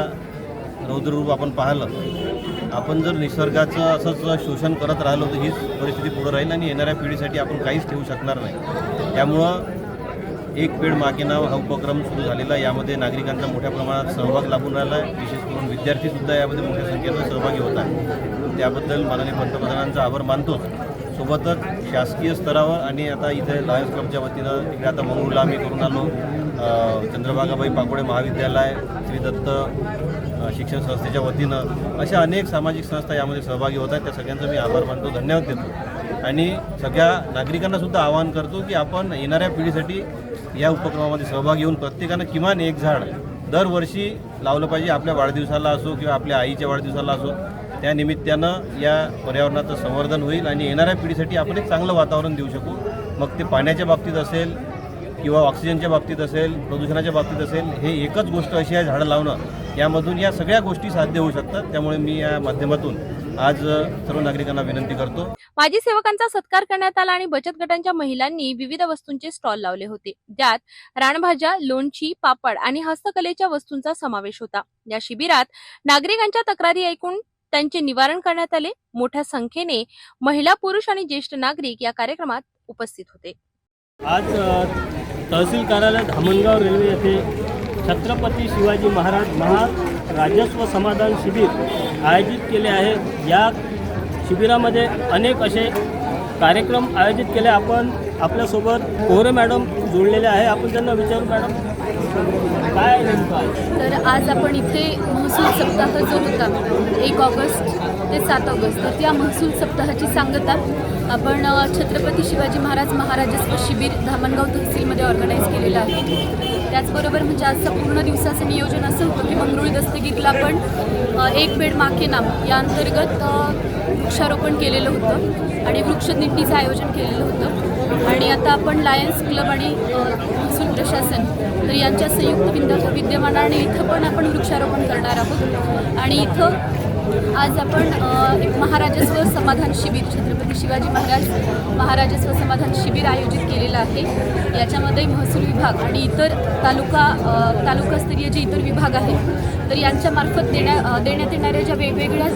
रौद्ररूप आपण पाहिलं। आपण जर निसर्गाचं असंच शोषण करत राहिलो तर हीच परिस्थिती पुढे राहील आणि येणाऱ्या पिढीसाठी आपण काहीच ठेवू शकणार नाही। त्यामुळं एक पेड माँ के नाम हा उपक्रम सुरू झालेला, यामध्ये नागरिकांचा मोठ्या प्रमाणात सहभाग लाभून राहिला आहे। विशेष करून विद्यार्थीसुद्धा यामध्ये मोठ्या संख्येनं सहभागी होत आहे। त्याबद्दल माननीय पंतप्रधानांचा आभार मानतो। सोबतच शासकीय स्तरावर आणि आता इथे लायन्स क्लबच्या वतीनं तिकडे आता मंगळूरला आम्ही करून आलो, चंद्रभागाबाई पाकोडे महाविद्यालय, श्री दत्त शिक्षण संस्थेच्या वतीनं अशा अनेक सामाजिक संस्था यामध्ये सहभागी होत आहेत। त्या सगळ्यांचा मी आभार मानतो, धन्यवाद देतो आणि सगळ्या नागरिकांना सुद्धा आवाहन करतो की आपण येणाऱ्या पिढीसाठी या उपक्रमामध्ये सहभागी होऊन प्रत्येकानं किमान एक झाड दरवर्षी लावलं पाहिजे. आपल्या वाढदिवसाला असो किंवा आपल्या आईच्या वाढदिवसाला असो, त्या निमित्तानं या पर्यावरणाचं संवर्धन होईल आणि येणाऱ्या पिढीसाठी आपण एक चांगलं वातावरण देऊ शकू. मग ते पाण्याच्या बाबतीत असेल किंवा ऑक्सिजनच्या बाबतीत असेल, प्रदूषणाच्या बाबतीत असेल, हे एकच गोष्ट अशी आहे झाडं लावणं. यामधून या सगळ्या गोष्टी साध्य होऊ शकतात. त्यामुळे मी या माध्यमातून आज सर्व नागरिकांना विनंती करतो. माजी सेवकांचा सत्कार करण्यात आला आणि बचत गटांच्या महिलांनी विविध वस्तूंचे स्टॉल लावले होते, ज्यात रानभाज्या, लोणची, पापड आणि हस्तकलेच्या वस्तूंचा समावेश होता. या शिबिरात नागरिकांच्या तक्रारी ऐकून त्यांचे निवारण करण्यात आले. मोठ्या संख्येने महिला, पुरुष आणि ज्येष्ठ नागरिक या कार्यक्रमात उपस्थित होते. आज तहसील कार्यालय धामणगाव रेल्वे येथे छत्रपती शिवाजी महाराज राजस्व समाधान शिबिर आयोजित केले आहे. या शिबिरामध्ये अनेक असे कार्यक्रम आयोजित केले. आपण आपल्यासोबत कोहरे मॅडम जोडलेले आहे. आपण त्यांना विचारू, मॅडम काय नेमकं आहे? तर आज आपण इथे महसूल सप्ताह जो होता 1 ऑगस्ट ते 7 ऑगस्ट, तर त्या महसूल सप्ताहाची सांगता आपण छत्रपती शिवाजी महाराजस्व शिबिर धामणगाव तहसीलमध्ये ऑर्गनाईज केलेलं आहे. त्याचबरोबर म्हणजे आजचं पूर्ण दिवसाचं नियोजन असं होतं की मंगरुळ दस्तगीरला आपण एक बेड माके नाम या अंतर्गत वृक्षारोपण केलेलं होतं आणि वृक्षदिंडीचं आयोजन केलेलं होतं. आणि आता आपण लायन्स क्लब आणि महसूल प्रशासन तर यांच्या संयुक्त विद्यमानाने इथं पण आपण वृक्षारोपण करणार आहोत. आणि इथं आज आपण एक महाराजस्व समाधान शिबिर, छत्रपती शिवाजी महाराजस्व समाधान शिबिर आयोजित केलेलं आहे. याच्यामध्ये महसूल विभाग आणि इतर तालुकास्तरीय जे इतर विभाग आहेत तर यांच्यामार्फत देण्यात येणाऱ्या ज्या वेगवेगळ्या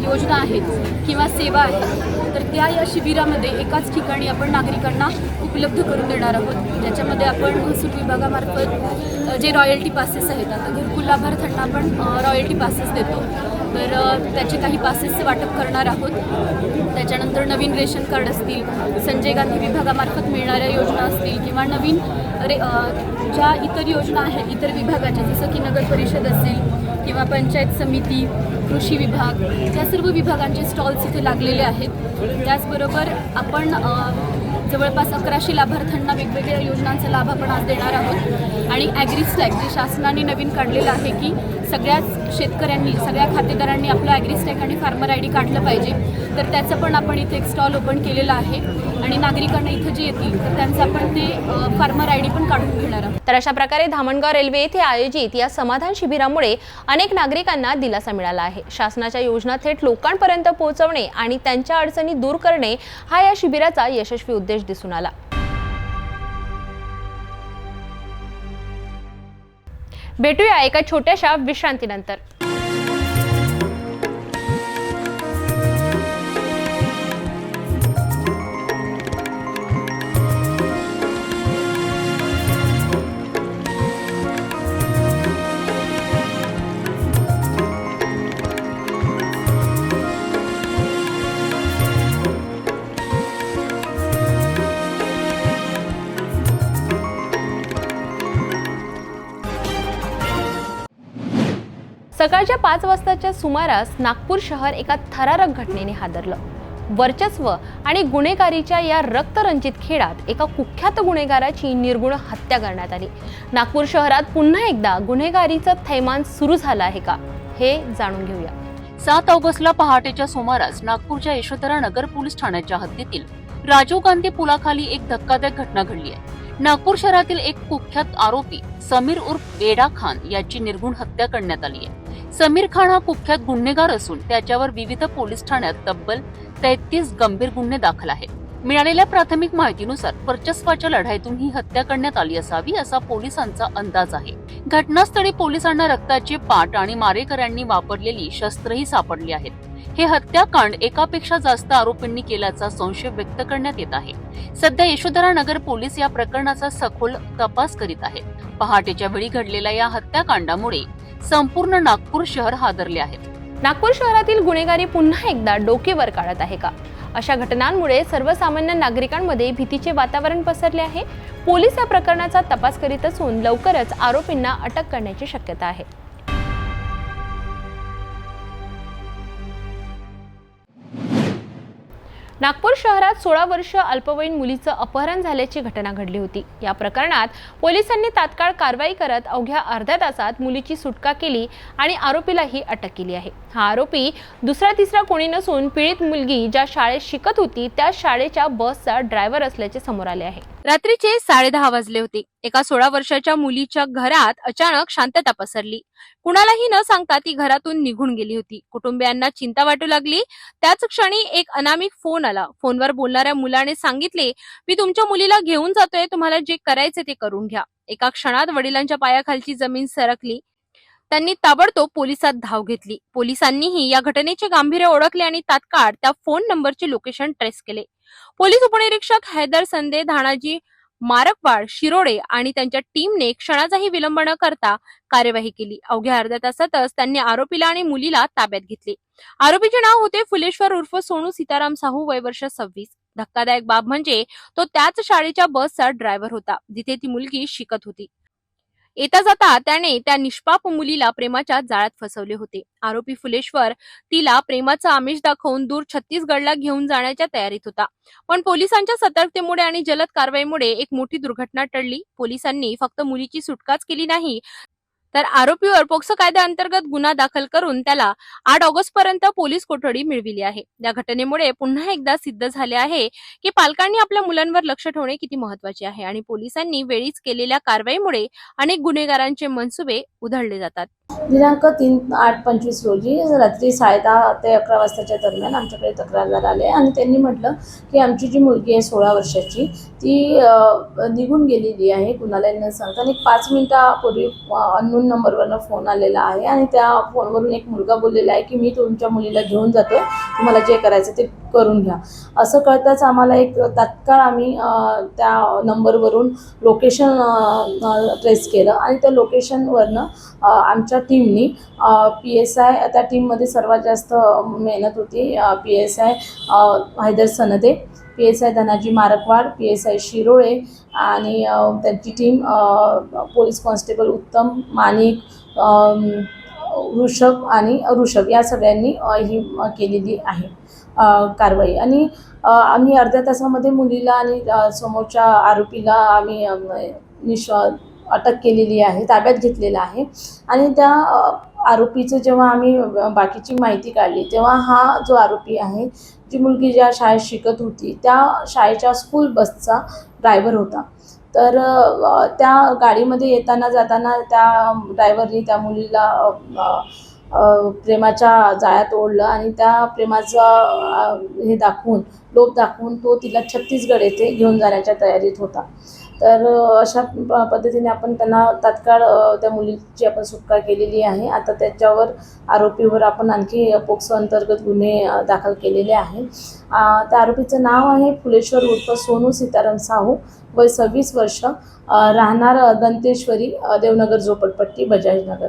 योजना आहेत किंवा सेवा आहेत तर त्या या शिबिरामध्ये एकाच ठिकाणी आपण नागरिकांना उपलब्ध करून देणार आहोत. ज्याच्यामध्ये आपण महसूल विभागामार्फत जे रॉयल्टी पासेस आहेत, आता घरकुल लाभार्थ्यांना आपण रॉयल्टी पासेस देतो, तर त्याचे काही पासेसचे वाटप करणार आहोत. त्याच्यानंतर नवीन रेशन कार्ड असतील, संजय गांधी विभागामार्फत मिळणाऱ्या योजना असतील किंवा नवीन ज्या इतर योजना आहेत इतर विभागाच्या, जसं की नगर परिषद असेल किंवा पंचायत समिती, कृषी विभाग, या सर्व विभागांचे स्टॉल्स इथे लागलेले आहेत. त्याचबरोबर आपण जवळपास 1100 लाभार्थ्यांना वेगवेगळ्या योजनांचा लाभ आपण आज देणार आहोत. आणि ॲग्रीस्टॅग जे शासनाने नवीन काढलेलं आहे की सगळ्याच शेतकऱ्यांनी, सगळ्या खातेदारांनी आपलं ॲग्रीस्टॅग आणि फार्मर ID काढलं पाहिजे, तर त्याचं पण आपण इथे एक स्टॉल ओपन केलेला आहे. आणि नागरिकांना इथं जे येतील तर त्यांचं आपण ते फार्मर ID पण काढून घेणार आहोत. तर अशा प्रकारे धामणगाव रेल्वे येथे आयोजित या समाधान शिबिरामुळे अनेक नागरिकांना दिलासा मिळाला आहे. शासनाच्या योजना थेट लोकांपर्यंत पोहोचवणे आणि त्यांच्या अडचणी दूर करणे हा या शिबिराचा यशस्वी उद्देश दिसून आला. भेटूया एका छोट्याशा विश्रांतीनंतर. सकाळच्या 5 वाजताच्या सुमारास नागपूर शहर एका थरारक घटनेने हादरलं. वर्चस्व आणि गुन्हेगारीच्या या रक्तरंजित खेळात एका कुख्यात गुन्हेगाराची निर्गुण हत्या करण्यात आली. नागपूर शहरात पुन्हा एकदा गुन्हेगारीचं थैमान सुरू झालं आहे का, हे जाणून घेऊया. 7 ऑगस्टला पहाटेच्या सुमारास नागपूरच्या यशोधरा नगर पोलीस ठाण्याच्या हद्दीतील राजीव गांधी पुलाखाली एक धक्कादायक घटना घडली आहे. नागपूर शहरातील एक कुख्यात आरोपी समीर उर्फ बेडा खान याची निर्गुण हत्या करण्यात आली आहे. समीर खान हा कुख्यात गुन्हेगार असून त्याच्यावर विविध पोलीस ठाण्यात तब्बल 33 गंभीर गुन्हे दाखल आहेत. मिळालेल्या प्राथमिक माहितीनुसार वर्चस्वाच्या लढाईतून ही हत्या करण्यात आली असावी असा पोलिसांचा अंदाज आहे. घटनास्थळी पोलिसांना रक्ताचे पाट आणि मारेकऱ्यांनी वापरलेली शस्त्रही सापडली आहेत. हे हत्याकांड एकापेक्षा जास्त आरोपींनी केल्याचा संशय व्यक्त करण्यात येत आहे. सध्या यशोधरा नगर पोलीस या प्रकरणाचा सखोल तपास करीत आहेत. पहाटेच्या वेळी घडलेल्या या हत्याकांडामुळे संपूर्ण नागपूर शहर हादरले आहे. नागपूर शहरातील गुन्हेगारी पुन्हा एकदा डोके वर काढत आहे का? अशा घटनांमुळे सर्वसामान्य नागरिकांमध्ये भीतीचे वातावरण पसरले आहे. पोलीस या प्रकरणाचा तपास करीत असून लवकरच आरोपींना अटक करण्याची शक्यता आहे. नागपूर शहरात 16 वर्ष अल्पवयीन मुलीचं अपहरण झाल्याची घटना घडली होती। या प्रकरणात पोलिसांनी तात्काळ कारवाई करत अवघ्या अर्ध्या तासात मुलीची सुटका केली आणि आरोपीलाही अटक केली आहे। हा आरोपी दुसरा तिसरा कोणी नसून पीडित मुलगी ज्या शाळेत शिकत होती त्या शाळेच्या बसचा ड्रायव्हर असल्याचे समोर आले आहे। रात्रीचे 10:30 वाजले होते। एका 16 वर्षाच्या मुलीच्या घरात अचानक शांतता पसरली। कुणालाही न सांगता ती घरातून निघून गेली होती। कुटुंबियांना चिंता वाटू लागली। त्याच क्षणी एक अनामिक फोन आला। फोनवर बोलणाऱ्या मुलाने सांगितले, मी तुमच्या मुलीला घेऊन जातोय, तुम्हाला जे करायचे ते करून घ्या। एका क्षणात वडिलांच्या पायाखालची जमीन सरकली। त्यांनी ताबडतोब पोलिसात धाव घेतली। पोलिसांनीही या घटनेचे गांभीर्य ओळखले आणि तात्काळ त्या फोन नंबरचे लोकेशन ट्रेस केले। पोलीस उपनिरीक्षक हैदर संदे, धानाजी मारकवाड, शिरोडे आणि त्यांच्या टीमने क्षणाचाही विलंब न करता कार्यवाही केली। अवघ्या अर्ध्या तासातच त्यांनी आरोपीला आणि मुलीला ताब्यात घेतले। आरोपीचे नाव होते फुलेश्वर उर्फ सोनू सीताराम साहू, वय वर्ष 26। धक्कादायक बाब म्हणजे तो त्याच शाळेच्या बसचा ड्रायव्हर होता जिथे ती मुलगी शिकत होती। येता जाता त्याने त्या निष्पाप मुलीला प्रेमाच्या जाळ्यात फसवले होते। आरोपी फुलेश्वर तिला प्रेमाचं आमिष दाखवून दूर छत्तीसगडला घेऊन जाण्याच्या तयारीत होता। पण पोलिसांच्या सतर्कतेमुळे आणि जलद कारवाईमुळे एक मोठी दुर्घटना टळली। पोलिसांनी फक्त मुलीची सुटकाच केली नाही तर आरोपीवर पोक्सो कायद्याअंतर्गत गुन्हा दाखल करून त्याला 8 ऑगस्ट पर्यंत पोलीस कोठडी मिळविली आहे। या घटनेमुळे पुन्हा एकदा सिद्ध झाले आहे की पालकांनी आपल्या मुलांवर लक्ष ठेवणे किती महत्त्वाचे आहे आणि पोलिसांनी वेळीच केलेल्या कारवाईमुळे अनेक गुन्हेगारांचे मनसुबे उधळले जातात। दिनांक 3/8/25 रोजी रात्री 10:30 ते 11 वाजताच्या दरम्यान आमच्याकडे तक्रारदार आले आणि त्यांनी म्हटलं की आमची जी मुलगी आहे 16 वर्षाची ती निघून गेलेली आहे कुणालाही न सांगता। आणि 5 मिनिटापूर्वी अननोन नंबरवरनं फोन आलेला आहे आणि त्या फोनवरून एक मुलगा बोललेला आहे की मी तुमच्या मुलीला घेऊन जातोय, तुम्हाला जे करायचं ते करून घ्या। असं कळताच आम्हाला एक तात्काळ आम्ही त्या नंबरवरून लोकेशन ट्रेस केलं आणि त्या लोकेशनवरनं आमच्या टीमनी PSI, त्या टीममध्ये सर्वात जास्त मेहनत होती PSI Haider सनदे, PSI Dhanaji मारकवाड, PSI Shirole आणि त्यांची टीम पोलीस कॉन्स्टेबल उत्तम, माणिक, ऋषभ या सगळ्यांनी ही केलेली आहे कारवाई। आणि आम्ही अर्ध्या तासामध्ये मुलीला आणि समोरच्या आरोपीला आम्ही अटक केलेली आहे, ताब्यात घेतलेला आहे। आणि त्या आरोपीचं जेव्हा आम्ही बाकीची माहिती काढली तेव्हा हा जो आरोपी आहे, जी मुलगी ज्या शाळेत शिकत होती त्या शाळेच्या स्कूल बसचा ड्रायव्हर होता। तर त्या गाडीमध्ये येताना जाताना त्या ड्रायव्हरनी त्या मुलीला प्रेमाच्या जाळ्यात ओढलं आणि त्या प्रेमाचा लोभ दाखवून तो तिला छत्तीसगड येथे घेऊन जाण्याच्या तयारीत होता। तर अशा पद्धतीने आपण त्यांना तात्काळ त्या मुलीची आपण सुटका केलेली आहे। आता त्याच्यावर आरोपीवर आपण आणखी पोक्सो अंतर्गत गुन्हे दाखल केलेले आहे। त्या आरोपीचं नाव आहे फुलेश्वर उर्फ सोनू सीताराम साहू, वय 26 वर्ष, राहणार दंतेश्वरी, देवनगर झोपडपट्टी, बजाजनगर।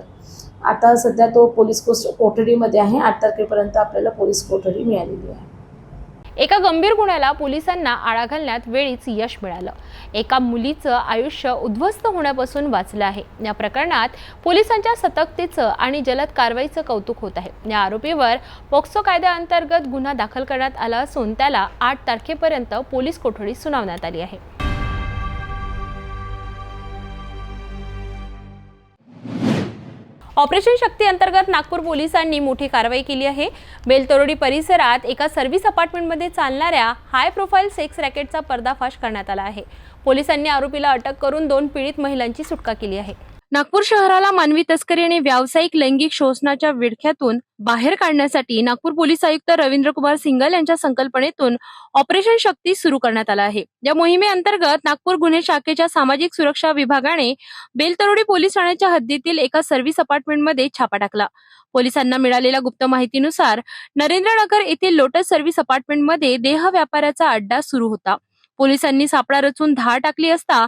आता सध्या तो पोलीस कोठडीमध्ये आहे। 8 तारखेपर्यंत आपल्याला पोलीस कोठडी मिळालेली आहे। एका गंभीर गुन्ह्याला पोलिसांना आळा घालण्यात वेळीच यश मिळालं। एका मुलीचं आयुष्य उद्ध्वस्त होण्यापासून वाचलं आहे। या प्रकरणात पोलिसांच्या सतर्कतेचं आणि जलद कारवाईचं कौतुक होत आहे। या आरोपीवर पोक्सो कायद्याअंतर्गत गुन्हा दाखल करण्यात आला असून त्याला 8 तारखेपर्यंत पोलीस कोठडी सुनावण्यात आली आहे। ऑपरेशन शक्ती अंतर्गत नागपूर पोलिसांनी मोठी कारवाई केली आहे। बेलतरोडी परिसरात एका सर्व्हिस अपार्टमेंटमध्ये चालणाऱ्या हाय प्रोफाईल सेक्स रॅकेटचा पर्दाफाश करण्यात आला आहे। पोलिसांनी आरोपीला अटक करून 2 पीडित महिलांची सुटका केली आहे। नागपूर शहराला मानवी तस्करी आणि व्यावसायिक लैंगिक शोषणाच्या विळख्यातून बाहेर काढण्यासाठी नागपूर पोलीस आयुक्त रवींद्र कुमार सिंगल यांच्या संकल्पनेतून ऑपरेशन शक्ती सुरू करण्यात आला आहे। या मोहिमेअंतर्गत नागपूर गुन्हे शाखेच्या सामाजिक सुरक्षा विभागाने बेलतरोडी पोलीस ठाण्याच्या हद्दीतील एका सर्व्हिस अपार्टमेंटमध्ये छापा टाकला। पोलिसांना मिळालेल्या गुप्त माहितीनुसार नरेंद्रनगर येथील लोटस सर्व्हिस अपार्टमेंटमध्ये देह व्यापाराचा अड्डा सुरू होता। पोलिसांनी सापळा रचून धाड टाकली असता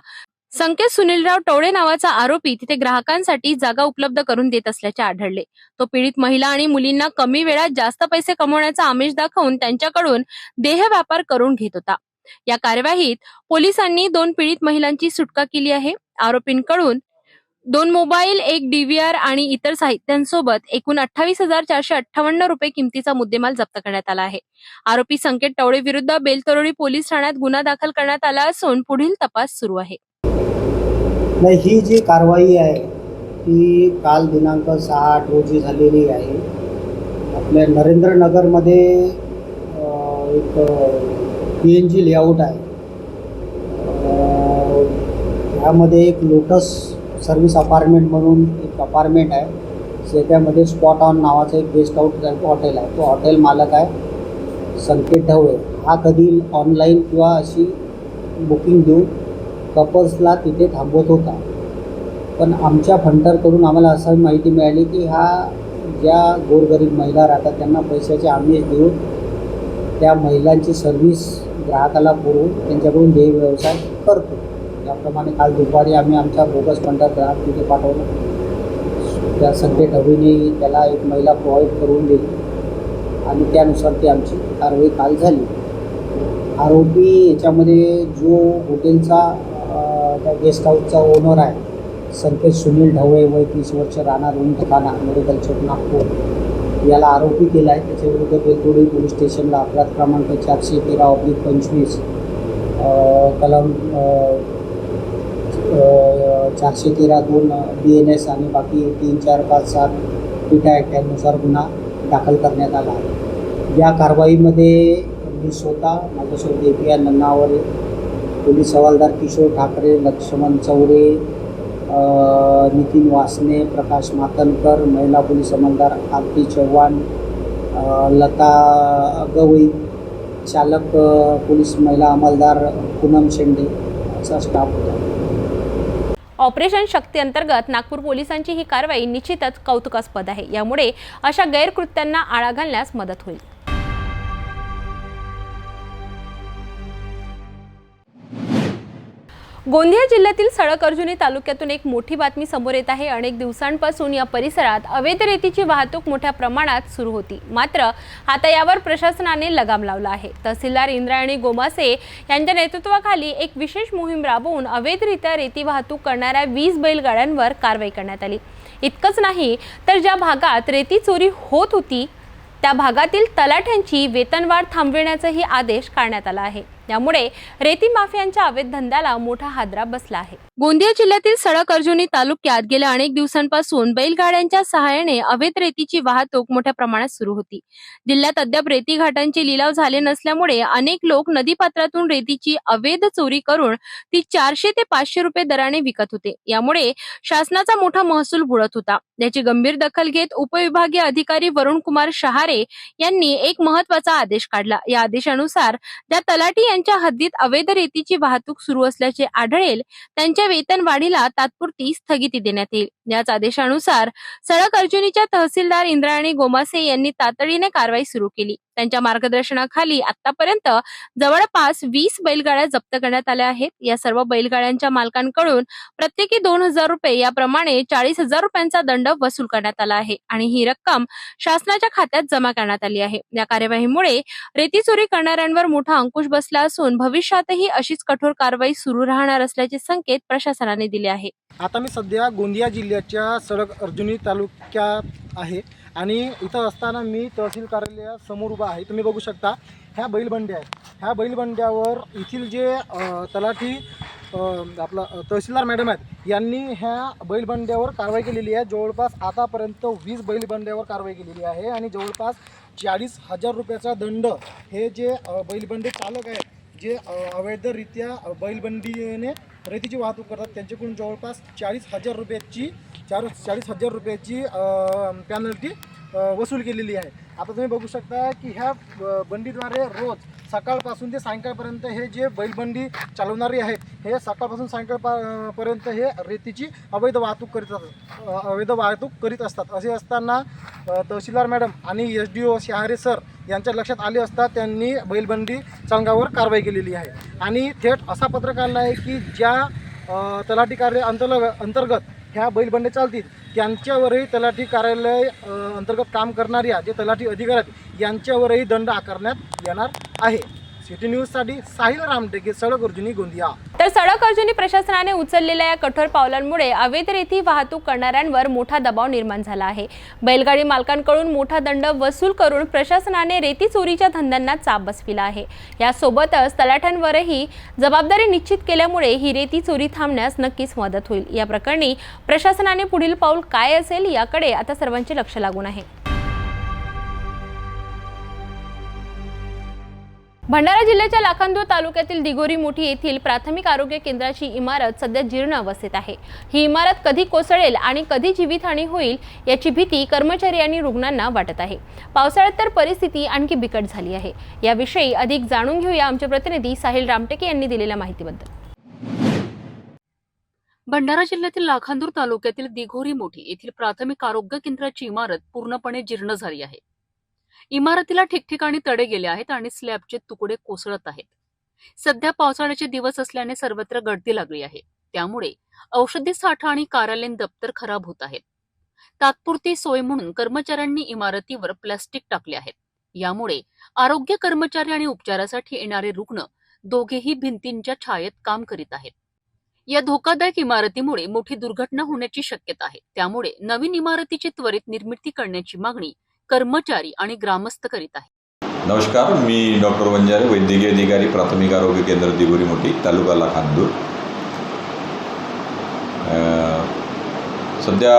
संकेत सुनीलराव टवळे नावाचा आरोपी तिथे ग्राहकांसाठी जागा उपलब्ध करून देत असल्याचे आढळले। तो पीडित महिला आणि मुलींना कमी वेळात जास्त पैसे कमवण्याचा आमिष दाखवून त्यांच्याकडून देह व्यापार करून घेत होता। या कार्यवाहीत पोलिसांनी 2 पीडित महिलांची सुटका केली आहे। आरोपींकडून 2 मोबाईल, 1 DVR आणि इतर साहित्यांसोबत एकूण 28,458 रुपये किमतीचा मुद्देमाल जप्त करण्यात आला आहे. आरोपी संकेत टवळे विरुद्ध बेलतरोडी पोलीस ठाण्यात गुन्हा दाखल करण्यात आला असून पुढील तपास सुरू आहे. नाही, ही जी कारवाई आहे ती काल दिनांक 6/8 रोजी झालेली आहे. आपल्या नरेंद्रनगरमध्ये एक PNG लेआउट आहे. यामध्ये एक लोटस सर्व्हिस अपार्टमेंट म्हणून एक अपार्टमेंट आहे. त्यामध्ये स्पॉट ऑन नावाचं एक गेस्ट हाऊस हॉटेल आहे. तो हॉटेल मालक आहे संकेत ढवळे. हा कधी ऑनलाईन किंवा अशी बुकिंग देऊन कपल्सला तिथे थांबवत होता. पण आमच्या फंडरकडून आम्हाला असं माहिती मिळाली की हा ज्या गोरगरीब महिला राहतात त्यांना पैशाचे आमिष देऊन त्या महिलांची सर्व्हिस ग्राहकाला पुरवून त्यांच्याकडून देह व्यवसाय करतो. त्याप्रमाणे काल दुपारी आम्ही आमचा बोगस फंडर ग्राहक तिथे पाठवलं. त्या संकेत ढवळीने त्याला एक महिला प्रोव्हाइड करून दिली आणि त्यानुसार ती आमची कारवाई काल झाली. आरोपी याच्यामध्ये जो हॉटेलचा त्या गेस्ट हाऊसचा ओनर आहे संकेत सुनील ढवळे, वय 30 वर्ष, राहणार ऊन ठिकाणा, मेडिकल चौक, नागपूर, याला आरोपी केला आहे. त्याच्याविरुद्ध बेलतोडी पोलीस स्टेशनला अपराध क्रमांक 413/25 कलम 413(2) BNS आणि बाकी 3, 4, 5, 7 पिटा ॲक्ट यानुसार गुन्हा दाखल करण्यात आला आहे. या कारवाईमध्ये मी स्वतः, माझ्यासोबत API नन्नावरे, पोलीस हवालदार किशोर ठाकरे, लक्ष्मण चौरे, नितीन वासने, प्रकाश मातनकर, महिला पोलीस अंमलदार आरती चव्हाण, लता गवई, चालक पोलीस महिला अंमलदार पूनम शेंडे असा स्टाफ होता. ऑपरेशन शक्ती अंतर्गत नागपूर पोलिसांची ही कारवाई निश्चितच कौतुकास्पद आहे. यामुळे अशा गैरकृत्यांना आळा घालण्यास मदत होईल. गोंदिया जिल्ह्यातील सडक अर्जुनी तालुक्यातून एक मोठी बातमी समोर येत आहे. अनेक दिवसांपासून या परिसरात अवैध रेतीची वाहतूक मोठ्या प्रमाणात सुरू होती. मात्र आता यावर प्रशासनाने लगाम लावला आहे. तहसीलदार इंद्रायणी गोमासे यांच्या नेतृत्वाखाली एक विशेष मोहीम राबवून अवैधरित्या रेती वाहतूक करणाऱ्या 20 बैलगाड्यांवर कारवाई करण्यात आली. इतकंच नाही तर ज्या भागात रेती चोरी होत होती त्या भागातील तलाठ्यांची वेतनवाढ थांबविण्याचाही आदेश काढण्यात आला आहे. यामुळे रेती माफियांच्या अवैध धंद्याला मोठा हादरा बसला आहे. गोंदिया जिल्ह्यातील सडक अर्जुनी तालुक्यात गेल्या अनेक दिवसांपासून बैलगाड्यांच्या सहाय्याने अवैध रेतीची वाहतूक मोठ्या प्रमाणात सुरू होती. जिल्ह्यात अद्याप रेती घाटांचे लिलाव झाले नसल्यामुळे अनेक लोक नदीपात्रातून रेतीची अवैध चोरी करून ती 400 ते 500 रुपये दराने विकत होते. यामुळे शासनाचा मोठा महसूल बुडत होता. याची गंभीर दखल घेत उपविभागीय अधिकारी वरुण कुमार शहारे यांनी एक महत्त्वाचा आदेश काढला. या आदेशानुसार त्या तलाठी यांच्या हद्दीत अवैध रेतीची वाहतूक सुरू असल्याचे आढळेल त्यांच्या वेतन वाढीला तात्पुरती स्थगिती देण्यात येईल. याच आदेशानुसार सडक अर्जुनीच्या तहसीलदार इंद्रायणी गोमासे यांनी तातडीने कारवाई सुरू केली. त्यांच्या मार्गदर्शनाखाली आतापर्यंत जवळपास 20 बैलगाड्या जप्त करण्यात आल्या आहेत. या सर्व बैलगाड्यांच्या मालकांकडून प्रत्येकी 2,000 रुपये याप्रमाणे 40,000 रुपयांचा दंड वसूल करण्यात आला आहे आणि ही रक्कम शासनाच्या खात्यात जमा करण्यात आली आहे. या कार्यवाहीमुळे रेती चोरी करणाऱ्यांवर मोठा अंकुश बसला असून भविष्यातही अशीच कठोर कारवाई सुरू राहणार असल्याचे संकेत प्रशासनाने दिले आहेत. आता मी सध्या गोंदिया जिल्ह्याच्या सडक अर्जुनी तालुक्यात आहे आणि इथं असताना मी तहसील कार्यालयासमोर उभा आहे. तुम्ही बघू शकता ह्या बैलबंड्या आहेत. ह्या बैलबंड्यावर येथील जे तलाठी आपला तहसीलदार मॅडम आहेत यांनी ह्या बैलबंड्यावर कारवाई केलेली आहे. जवळपास आतापर्यंत 20 बैलबंड्यावर कारवाई केलेली आहे आणि जवळपास 40,000 रुपयाचा दंड हे जे बैलबंडे चालक आहेत जे अवैधरित्या बैलबंडीने रेतीची वाहतूक करतात त्यांच्याकडून जवळपास 40,000 रुपयाची पॅनल्टी वसूल केलेली आहे. आता तुम्ही बघू शकता की ह्या बंडीद्वारे रोज सकाळपासून ते सायंकाळपर्यंत हे जे बैलबंडी चालवणारे आहेत हे सकाळपासून सायंकाळपर्यंत हे रेतीची अवैध वाहतूक करीत असतात. असे असताना तहसीलदार मॅडम आणि SDO शहारे सर यांच्या लक्षात आले असता त्यांनी बैलबंडी चालकावर कारवाई केलेली आहे आणि थेट असा पत्रक आला आहे की ज्या तलाठी कार्य अंतर्गत ह्या बैलबंडे चालतील त्यांच्यावरही तलाठी कार्यालय अंतर्गत काम करणाऱ्या जे तलाठी अधिकारी आहेत यांच्यावरही दंड आकारण्यात येणार आहे. सिटी न्यूजसाठी साहिल रामटेके, सडक अर्जुनी, गोंदिया. तर सडक अर्जुनी प्रशासनाने उचललेल्या या कठोर पावलांमुळे अवैध रेती वाहतूक करणाऱ्यांवर मोठा दबाव निर्माण झाला आहे. बैलगाडी मालकांकडून मोठा दंड वसूल करून प्रशासनाने रेती चोरीच्या धंद्यांना चाप बसविला आहे. यासोबतच तलाठ्यांवरही जबाबदारी निश्चित केल्यामुळे ही रेती चोरी थांबण्यास नक्कीच मदत होईल. या प्रकरणी प्रशासनाने पुढील पाऊल काय असेल याकडे आता सर्वांचे लक्ष लागून आहे. भंडारा जिल्ह्याच्या लाखांदूर तालुक्यातील दिघोरी मोठी येथील प्राथमिक आरोग्य केंद्राची इमारत सध्या जीर्ण अवस्थेत आहे. ही इमारत कधी कोसळेल आणि कधी जीवितहानी होईल याची भीती कर्मचारी आणि रुग्णांना वाटत आहे. पावसाळ्यात तर परिस्थिती आणखी बिकट झाली आहे. याविषयी अधिक जाणून घेऊया आमचे प्रतिनिधी साहिल रामटेके यांनी दिलेल्या माहितीबद्दल. भंडारा जिल्ह्यातील लाखांदूर तालुक्यातील दिघोरी मोठी येथील प्राथमिक आरोग्य केंद्राची इमारत पूर्णपणे जीर्ण झाली आहे. इमारतीला ठिकठिकाणी तडे गेले आहेत आणि स्लॅबचे तुकडे कोसळत आहेत. सध्या पावसाळ्याचे दिवस असल्याने सर्वत्र गळती लागली आहे. त्यामुळे औषधी साठा आणि कार्यालयीन दप्तर खराब होत आहेत. तात्पुरती सोय म्हणून कर्मचाऱ्यांनी इमारतीवर प्लास्टिक टाकले आहेत. यामुळे आरोग्य कर्मचारी आणि उपचारासाठी येणारे रुग्ण दोघेही भिंतींच्या छायेत काम करीत आहेत. या धोकादायक इमारतीमुळे मोठी दुर्घटना होण्याची शक्यता आहे. त्यामुळे नवीन इमारतीची त्वरित निर्मिती करण्याची मागणी कर्मचारी आणि ग्रामस्थ करीत आहेत. नमस्कार, मी डॉक्टर वंजारे, वैद्यकीय अधिकारी, प्राथमिक आरोग्य केंद्र दिघोरी मोठी, तालुका लाखांदूर. सध्या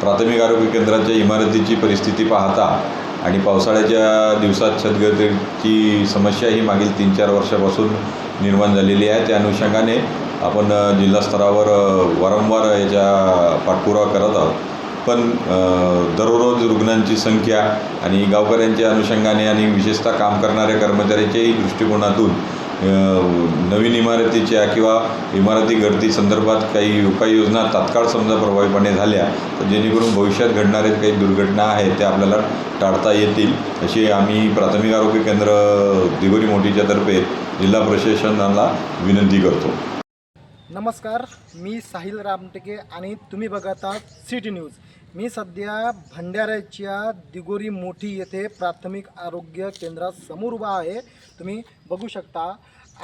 प्राथमिक आरोग्य केंद्राच्या इमारतीची परिस्थिती पाहता आणि पावसाळ्याच्या दिवसात छतगळतीची समस्या ही मागील 3-4 वर्षापासून निर्माण झालेली आहे. त्या अनुषंगाने आपण जिल्हा स्तरावर वारंवार याचा पाठपुरावा करत आहोत. पण दररोज रुग्णांची संख्या आणि गावकऱ्यांच्या अनुषंगाने आणि विशेषतः काम करणाऱ्या कर्मचाऱ्यांच्याही दृष्टिकोनातून नवीन इमारतीच्या किंवा इमारती गळती संदर्भात काही उपाययोजना तात्काळ समजा प्रभावीपणे झाल्या तर जेणेकरून भविष्यात घडणाऱ्या काही दुर्घटना आहेत त्या आपल्याला टाळता येतील अशी आम्ही प्राथमिक आरोग्य केंद्र दिघोरी मोठीच्या तर्फे जिल्हा प्रशासनाला विनंती करतो. नमस्कार, मी साहिल रामटेके आणि तुम्ही बघत आहात सिटी न्यूज. मी सध्या भंडाऱ्याच्या दिघोरी मोठी येथे प्राथमिक आरोग्य केंद्रासमोर उभा आहे. तुम्ही बघू शकता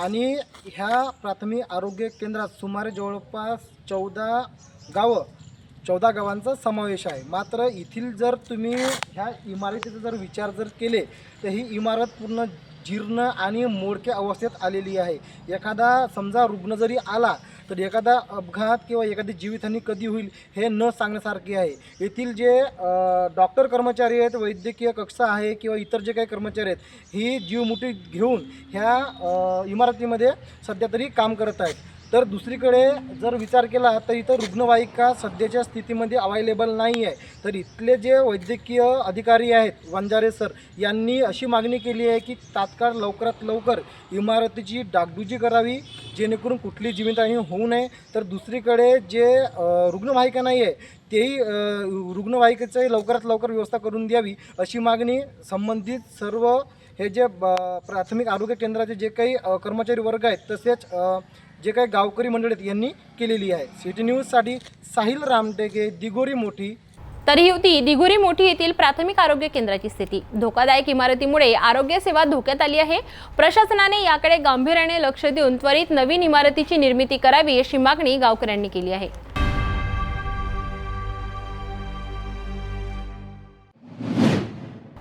आणि ह्या प्राथमिक आरोग्य केंद्रात सुमारे जवळपास 14 गावांचा समावेश आहे. मात्र येथील जर तुम्ही ह्या इमारतीचा जर विचार जर केले तर ही इमारत पूर्ण जीर्ण आणि मोडक्या अवस्थेत आलेली आहे. एखादा समजा रुग्ण जरी आला तर एखादा अपघात किंवा एखादी जीवितहानी कधी होईल हे न सांगण्यासारखे आहे. येथील जे डॉक्टर कर्मचारी आहेत, वैद्यकीय कक्षा आहे किंवा इतर जे काही कर्मचारी आहेत ही जीव मुठीत घेऊन ह्या इमारतीमध्ये सध्या तरी काम करत आहेत. तर दुसरीकडे जर विचार केला तर इथं रुग्णवाहिका सध्याच्या स्थितीमध्ये अवेलेबल नाही आहे. तर इथले जे वैद्यकीय अधिकारी आहेत वंजारे सर यांनी अशी मागणी केली आहे की तात्काळ लवकरात लवकर इमारतीची डागडुजी करावी जेणेकरून कुठली जीवितहानी होऊ नये. तर दुसरीकडे जे रुग्णवाहिका नाही आहे तेही रुग्णवाहिकेची लवकरात लवकर व्यवस्था करून द्यावी अशी मागणी संबंधित सर्व हे जे प्राथमिक आरोग्य केंद्राचे जे काही कर्मचारी वर्ग आहेत तसेच जे काही गावकरी मंडळी आहेत यांनी केलेली आहे. सिटी न्यूजसाठी साहिल रामटेके, दिघोरी मोठी. तर ही होती दिघोरी मोठी येथील प्राथमिक आरोग्य केंद्राची स्थिती. धोकादायक इमारतीमुळे आरोग्य सेवा धोक्यात आली आहे. प्रशासनाने याकडे गांभीर्याने लक्ष देऊन त्वरित नवीन इमारतीची निर्मिती करावी अशी मागणी गावकऱ्यांनी केली आहे.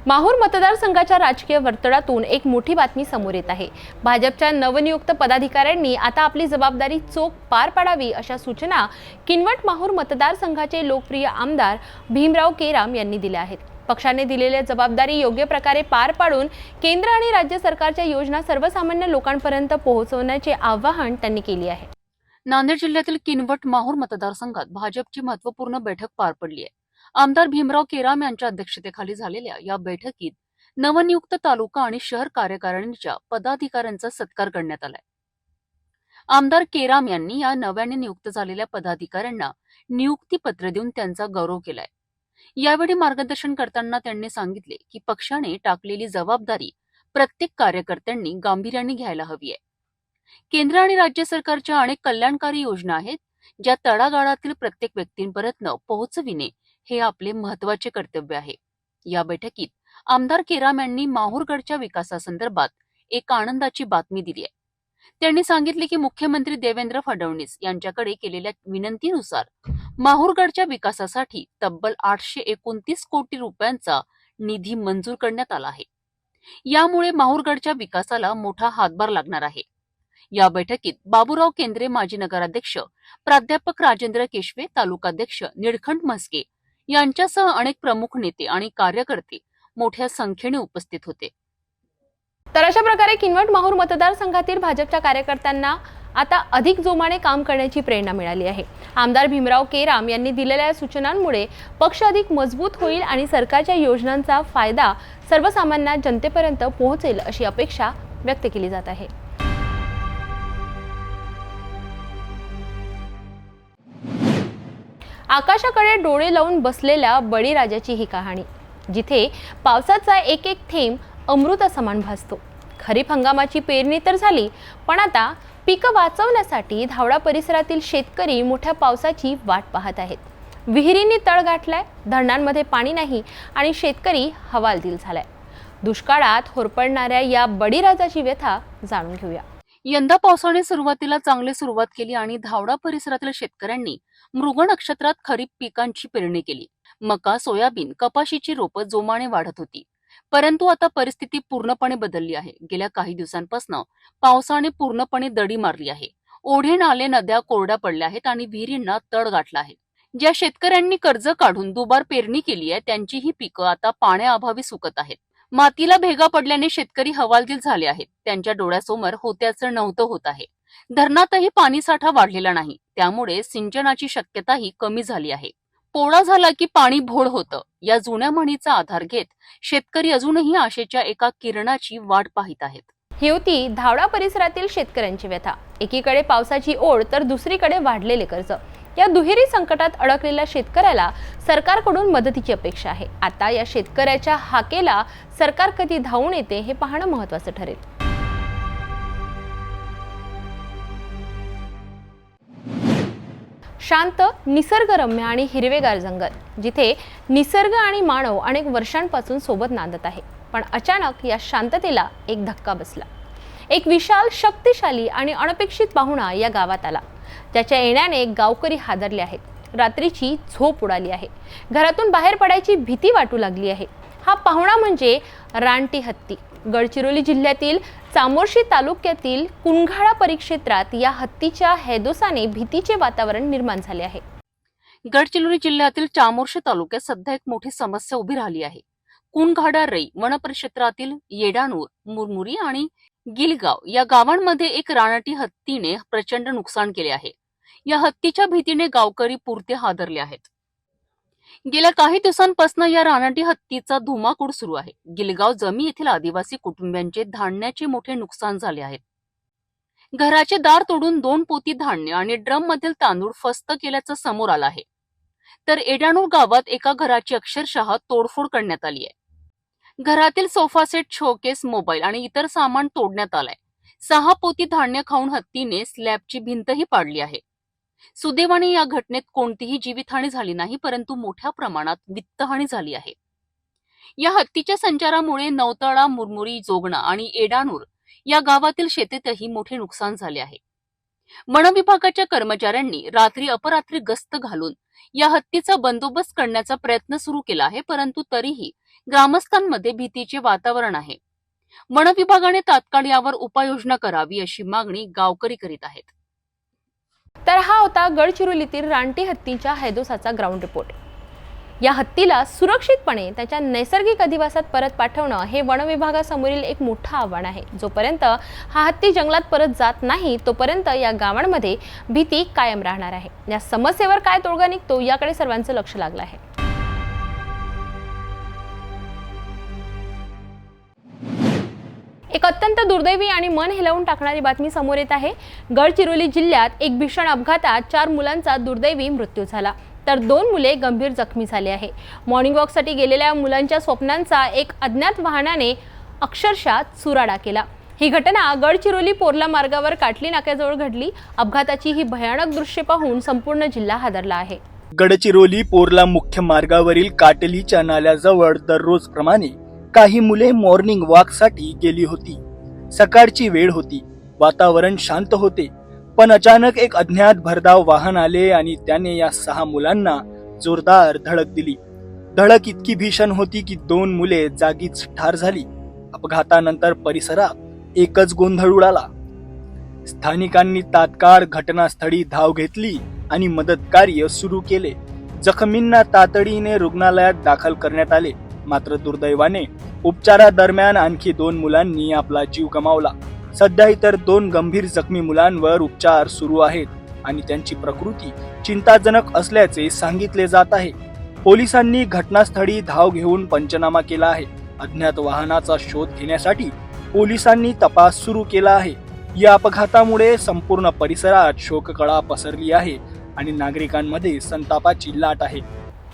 माहूर मतदारसंघाच्या राजकीय वर्तुळातून एक मोठी बातमी समोर येत आहे. भाजपच्या नवनियुक्त पदाधिकाऱ्यांनी आता आपली जबाबदारी चोख पार पाडावी अशा सूचना किनवट माहूर मतदारसंघाचे लोकप्रिय आमदार भीमराव केराम यांनी दिल्या आहेत. पक्षाने दिलेल्या जबाबदारी योग्य प्रकारे पार पाडून केंद्र आणि राज्य सरकारच्या योजना सर्वसामान्य लोकांपर्यंत पोहोचवण्याचे आवाहन त्यांनी केले आहे. नांदेड जिल्ह्यातील किनवट माहूर मतदारसंघात भाजपची महत्त्वपूर्ण बैठक पार पडली आहे. आमदार भीमराव केराम यांच्या अध्यक्षतेखाली झालेल्या या बैठकीत नवनियुक्त तालुका आणि शहर कार्यकारिणीच्या पदाधिकाऱ्यांचा सत्कार करण्यात आलाय. आमदार केराम यांनी या नव्याने नियुक्त झालेल्या पदाधिकाऱ्यांना नियुक्तीपत्र देऊन त्यांचा गौरव केलाय. यावेळी मार्गदर्शन करताना त्यांनी सांगितले की पक्षाने टाकलेली जबाबदारी प्रत्येक कार्यकर्त्यांनी गांभीर्याने घ्यायला हवी आहे. केंद्र आणि राज्य सरकारच्या अनेक कल्याणकारी योजना आहेत ज्या तळागाळातील प्रत्येक व्यक्तींपर्यंत पोहोचविणे हे आपले महत्त्वाचे कर्तव्य आहे. या बैठकीत आमदार केराम यांनी माहूरगडच्या विकासासंदर्भात एक आनंदाची बातमी दिली आहे. त्यांनी सांगितले की मुख्यमंत्री देवेंद्र फडणवीस यांच्याकडे केलेल्या विनंतीनुसार माहूरगडच्या विकासासाठी तब्बल 829 कोटी रुपयांचा निधी मंजूर करण्यात आला आहे. यामुळे माहूरगडच्या विकासाला मोठा हातभार लागणार आहे. या बैठकीत बाबूराव केंद्रे माजी नगराध्यक्ष, प्राध्यापक राजेंद्र केशवे तालुकाध्यक्ष, निळकंठ म्हस्के यांच्यासह अनेक प्रमुख नेते आणि कार्यकर्ते मोठ्या संख्येने उपस्थित होते. तर अशा प्रकारे किनवट माहूर मतदारसंघातील भाजपच्या कार्यकर्त्यांना आता अधिक जोमाने काम करण्याची प्रेरणा मिळाली आहे. आमदार भीमराव केराम यांनी दिलेल्या सूचनांमुळे पक्ष अधिक मजबूत होईल आणि सरकारच्या योजनांचा फायदा सर्वसामान्य जनतेपर्यंत पोहोचेल अशी अपेक्षा व्यक्त केली जात आहे. आकाशाकडे डोळे लावून बसलेल्या बळीराजाची ही कहाणी, जिथे पावसाचा एक एक थेंब अमृतासमान भासतो. खरीप हंगामाची पेरणी तर झाली, पण आता पिकं वाचवण्यासाठी धावडा परिसरातील शेतकरी मोठ्या पावसाची वाट पाहत आहेत. विहिरींनी तळ गाठलाय, धरणांमध्ये पाणी नाही आणि शेतकरी हवालदिल झालाय. दुष्काळात होरपळणाऱ्या या बळीराजाची व्यथा जाणून घेऊया. यंदा पावसाने सुरुवातीला चांगली सुरुवात केली आणि धावडा परिसरातील शेतकऱ्यांनी मृग नक्षत्रात खरीप पिकांची पेरणी केली. मका, सोयाबीन, कपाशीची रोपं जोमाने वाढत होती. परंतु आता परिस्थिती पूर्णपणे बदलली आहे. गेल्या काही दिवसांपासून पावसाने पूर्णपणे दडी मारली आहे. ओढे, नाले, नद्या कोरड्या पडल्या आहेत आणि विहिरींना तळ गाठला आहे. ज्या शेतकऱ्यांनी कर्ज काढून दुबार पेरणी केली आहे त्यांची ही पिकं आता पाण्याअभावी सुकत आहेत. मातीला भेगा पडल्याने शेतकरी हवालदिल झाले आहेत. त्यांच्या डोळ्यासमोर होत्याचं नव्हतं होत आहे. धरणातही पाणीसाठा वाढलेला नाही, त्यामुळे सिंचनाची शक्यताही कमी झाली आहे. पोळा झाला की पाणी भोळ होतं, या जुन्या म्हणीचा आधार घेत शेतकरी अजूनही आशेच्या एका किरणाची वाट पाहत आहेत. ही होती धावडा परिसरातील शेतकऱ्यांची व्यथा. एकीकडे पावसाची ओढ तर दुसरीकडे वाढलेले कर्ज. या दुहेरी संकटात अडकलेल्या शेतकऱ्याला सरकारकडून मदतीची अपेक्षा आहे. आता या शेतकऱ्याच्या हाकेला सरकार कधी धावून येते हे पाहणं महत्त्वाचं ठरेल. शांत, निसर्गरम्य आणि हिरवेगार जंगल, जिथे निसर्ग आणि मानव अनेक वर्षांपासून सोबत नांदत आहे. पण अचानक या शांततेला एक धक्का बसला. एक विशाल, शक्तिशाली आणि अनपेक्षित पाहुणा या गावात आला. त्याच्या येण्याने गावकरी हादरले आहेत. रात्रीची झोप उडाली आहे. घरातून बाहेर पडायची भीती वाटू लागली आहे. हा पाहुणा म्हणजे रानटी हत्ती. गडचिरोली जिल्ह्यातील चामोर्शी तालुक्यातील कुणघाडा परिक्षेत्रात या हत्तीच्या हैदोसाने भीतीचे वातावरण निर्माण झाले आहे. गडचिरोली जिल्ह्यातील चामोर्शी तालुक्यात सध्या एक मोठी समस्या उभी राहिली आहे. कुणघाडा रई वनपरिक्षेत्रातील येडानूर, मुरमुरी आणि गिलगाव या गावांमध्ये एक रानटी हत्तीने प्रचंड नुकसान केले आहे. या हत्तीच्या भीतीने गावकरी पुरते हादरले आहेत. गेल्या काही दिवसांपासून या रानटी हत्तीचा धुमाकूळ सुरू आहे. गिलगाव जमी येथील आदिवासी कुटुंबियांचे धान्याचे मोठे नुकसान झाले आहे. घराचे दार तोडून 2 पोती धान्य आणि ड्रम मधील तांदूळ फस्त केल्याचं समोर आलं आहे. तर एडानूर गावात एका घराची अक्षरशः तोडफोड करण्यात आली आहे. घरातील सोफा सेट, शोकेस, मोबाईल आणि इतर सामान तोडण्यात आलंय. 6 पोती धान्य खाऊन हत्तीने स्लॅबची भिंतही पाडली आहे. सुदैवाने या घटनेत कोणतीही जीवितहानी झाली नाही, परंतु मोठ्या प्रमाणात वित्तहानी झाली आहे. या हत्तीच्या संचारामुळे नवतळा, मुरमुरी, जोगणा आणि एडानूर या गावातील शेतीतही मोठे नुकसान झाले आहे. वन विभागाच्या कर्मचाऱ्यांनी रात्री अपरात्री गस्त घालून या हत्तीचा बंदोबस्त करण्याचा प्रयत्न सुरू केला आहे, परंतु तरीही ग्रामस्थांमध्ये भीतीचे वातावरण आहे. वन विभागाने तात्काळ यावर उपाययोजना करावी अशी मागणी गावकरी करीत आहेत. तर हा होता गडचिरोलीतील रानटी हत्तीच्या हैदोसाचा ग्राउंड रिपोर्ट. या हत्तीला सुरक्षितपणे त्याच्या नैसर्गिक अधिवासात परत पाठवणं हे वन विभागासमोरील एक मोठं आव्हान आहे. जोपर्यंत हा हत्ती जंगलात परत जात नाही तोपर्यंत या गावांमध्ये भीती कायम राहणार आहे. या समस्येवर काय तोडगा निघतो याकडे सर्वांचं लक्ष लागलं आहे. एक अत्यंत दुर्दैवी आणि मन हेलावून टाकणारी बातमी समोर येत आहे. गडचिरोली जिल्ह्यात एक भीषण अपघातात 4 मुलांचा दुर्दैवी मृत्यू झाला, तर 2 मुले गंभीर जखमी झाले आहे. मॉर्निंग वॉकसाठी गेलेल्या मुलांच्या स्वप्नांचा एक अज्ञात वाहनाने अक्षरशः चुराडा केला. ही घटना गडचिरोली पोर्ला मार्गावर काटली नाक्याजवळ घडली. अपघाताची ही भयानक दृश्ये पाहून संपूर्ण जिल्हा हादरला आहे. गडचिरोली पोर्ला मुख्य मार्गावरील काटलीच्या नाल्याजवळ दररोजप्रमाणे काही मुले मॉर्निंग वॉकसाठी गेली होती. सकाळची वेळ होती, वातावरण शांत होते, पण अचानक एक अज्ञात भरधाव वाहन आले आणि त्याने या 6 मुलांना जोरदार धडक दिली. धडक इतकी भीषण होती की 2 मुले जागीच ठार झाली. अपघातानंतर परिसरात एकच गोंधळ उडाला. स्थानिकांनी तात्काळ घटनास्थळी धाव घेतली आणि मदत कार्य सुरू केले. जखमींना तातडीने रुग्णालयात दाखल करण्यात आले. मात्र दुर्दैवाने उपचारादरम्यान आणखी 2 मुलांनी आपला जीव गमावला. सध्या इतर 2 गंभीर जखमी मुलांवर उपचार सुरू आहेत आणि त्यांची प्रकृती चिंताजनक असल्याचे सांगितले जात आहे. पोलिसांनी घटनास्थळी धाव घेऊन पंचनामा केला आहे. अज्ञात वाहनाचा शोध घेण्यासाठी पोलिसांनी तपास सुरू केला आहे. या अपघातामुळे संपूर्ण परिसरात शोककळा पसरली आहे आणि नागरिकांमध्ये संतापाची लाट आहे.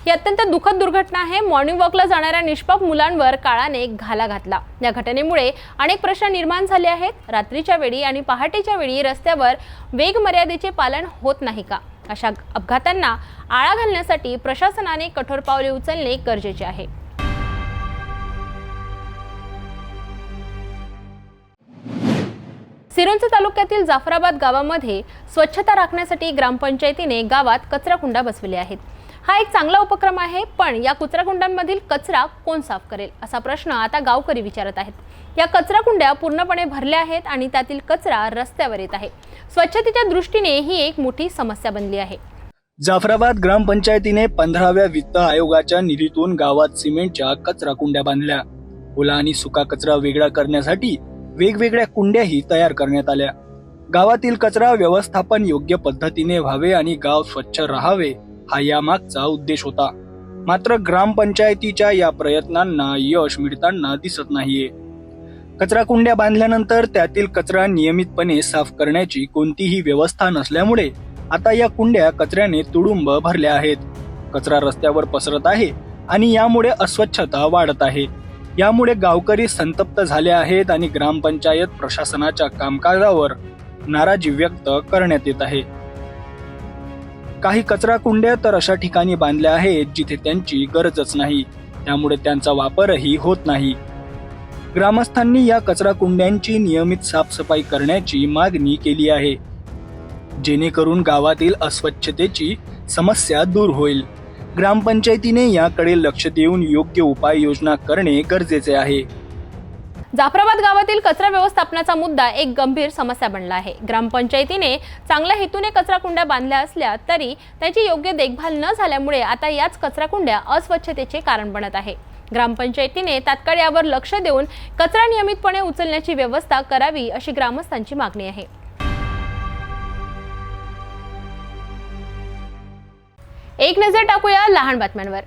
ही अत्यंत दुःखद दुर्घटना आहे. मॉर्निंग वॉकला जाणाऱ्या निष्पाप मुलांवर काळाने घाला घातला. या घटनेमुळे अनेक प्रश्न निर्माण झाले आहेत. रात्रीच्या वेळी आणि पहाटेच्या वेळी रस्त्यावर वेग मर्यादेचे पालन होत नाही का? अशा अपघातांना आळा घालण्यासाठी प्रशासनाने कठोर पावले उचलणे गरजेचे आहे. सिरोंचा तालुक्यातील जाफराबाद गावामध्ये स्वच्छता राखण्यासाठी ग्रामपंचायतीने गावात कचराकुंडा बसविले आहेत. हा एक चांगला उपक्रम आहे, पण या कचराकुंड्यांमधील कचरा कोण साफ करेल असा प्रश्न आता गावकरी विचारत आहेत. या कचराकुंड्या पूर्णपणे भरल्या आहेत आणि त्यातील कचरा रस्त्यावर येत आहे. स्वच्छतेच्या दृष्टीने ही एक मोठी समस्या बनली आहे. जाफराबाद ग्रामपंचायतीने 15व्या वित्त आयोगाच्या निधीतून गावात सिमेंटच्या कचरा कुंड्या बांधल्या. ओला आणि सुका कचरा वेगळा करण्यासाठी वेगवेगळ्या कुंड्याही तयार करण्यात आल्या. गावातील कचरा व्यवस्थापन योग्य पद्धतीने व्हावे आणि गाव स्वच्छ राहावे हा यामागचा उद्देश होता. मात्र ग्रामपंचायतीच्या या प्रयत्नांना यश मिळताना दिसत नाहीये. कचरा कुंड्या बांधल्यानंतर त्यातील कचरा नियमितपणे साफ करण्याची कोणतीही व्यवस्था नसल्यामुळे आता या कुंड्या कचऱ्याने तुडुंब भरल्या आहेत. कचरा रस्त्यावर पसरत आहे आणि यामुळे अस्वच्छता वाढत आहे. यामुळे गावकरी संतप्त झाले आहेत आणि ग्रामपंचायत प्रशासनाच्या कामकाजावर नाराजी व्यक्त करण्यात येत आहे. काही कचरा कुंड्या तर अशा ठिकाणी बांधल्या आहेत जिथे त्यांची गरजच नाही, त्यामुळे त्यांचा वापरही होत नाही. ग्रामस्थांनी या कचरा कुंड्यांची नियमित साफसफाई करण्याची मागणी केली आहे, जेणेकरून गावातील अस्वच्छतेची समस्या दूर होईल. ग्रामपंचायतीने याकडे लक्ष देऊन योग्य उपाययोजना करणे गरजेचे आहे. जाफराबाद गावातील कचरा व्यवस्थापनाचा मुद्दा एक गंभीर समस्या बनला आहे. ग्रामपंचायतीने चांगल्या हेतूने कचरा कुंड्या बांधल्या असल्या तरी त्याची योग्य देखभाल न झाल्यामुळे आता याच कचरा कुंड्या अस्वच्छतेचे कारण बनत आहे. ग्रामपंचायतीने तात्काळ यावर लक्ष देऊन कचरा नियमितपणे उचलण्याची व्यवस्था करावी अशी ग्रामस्थांची मागणी आहे. एक नजर टाकूया लहान बातम्यांवर.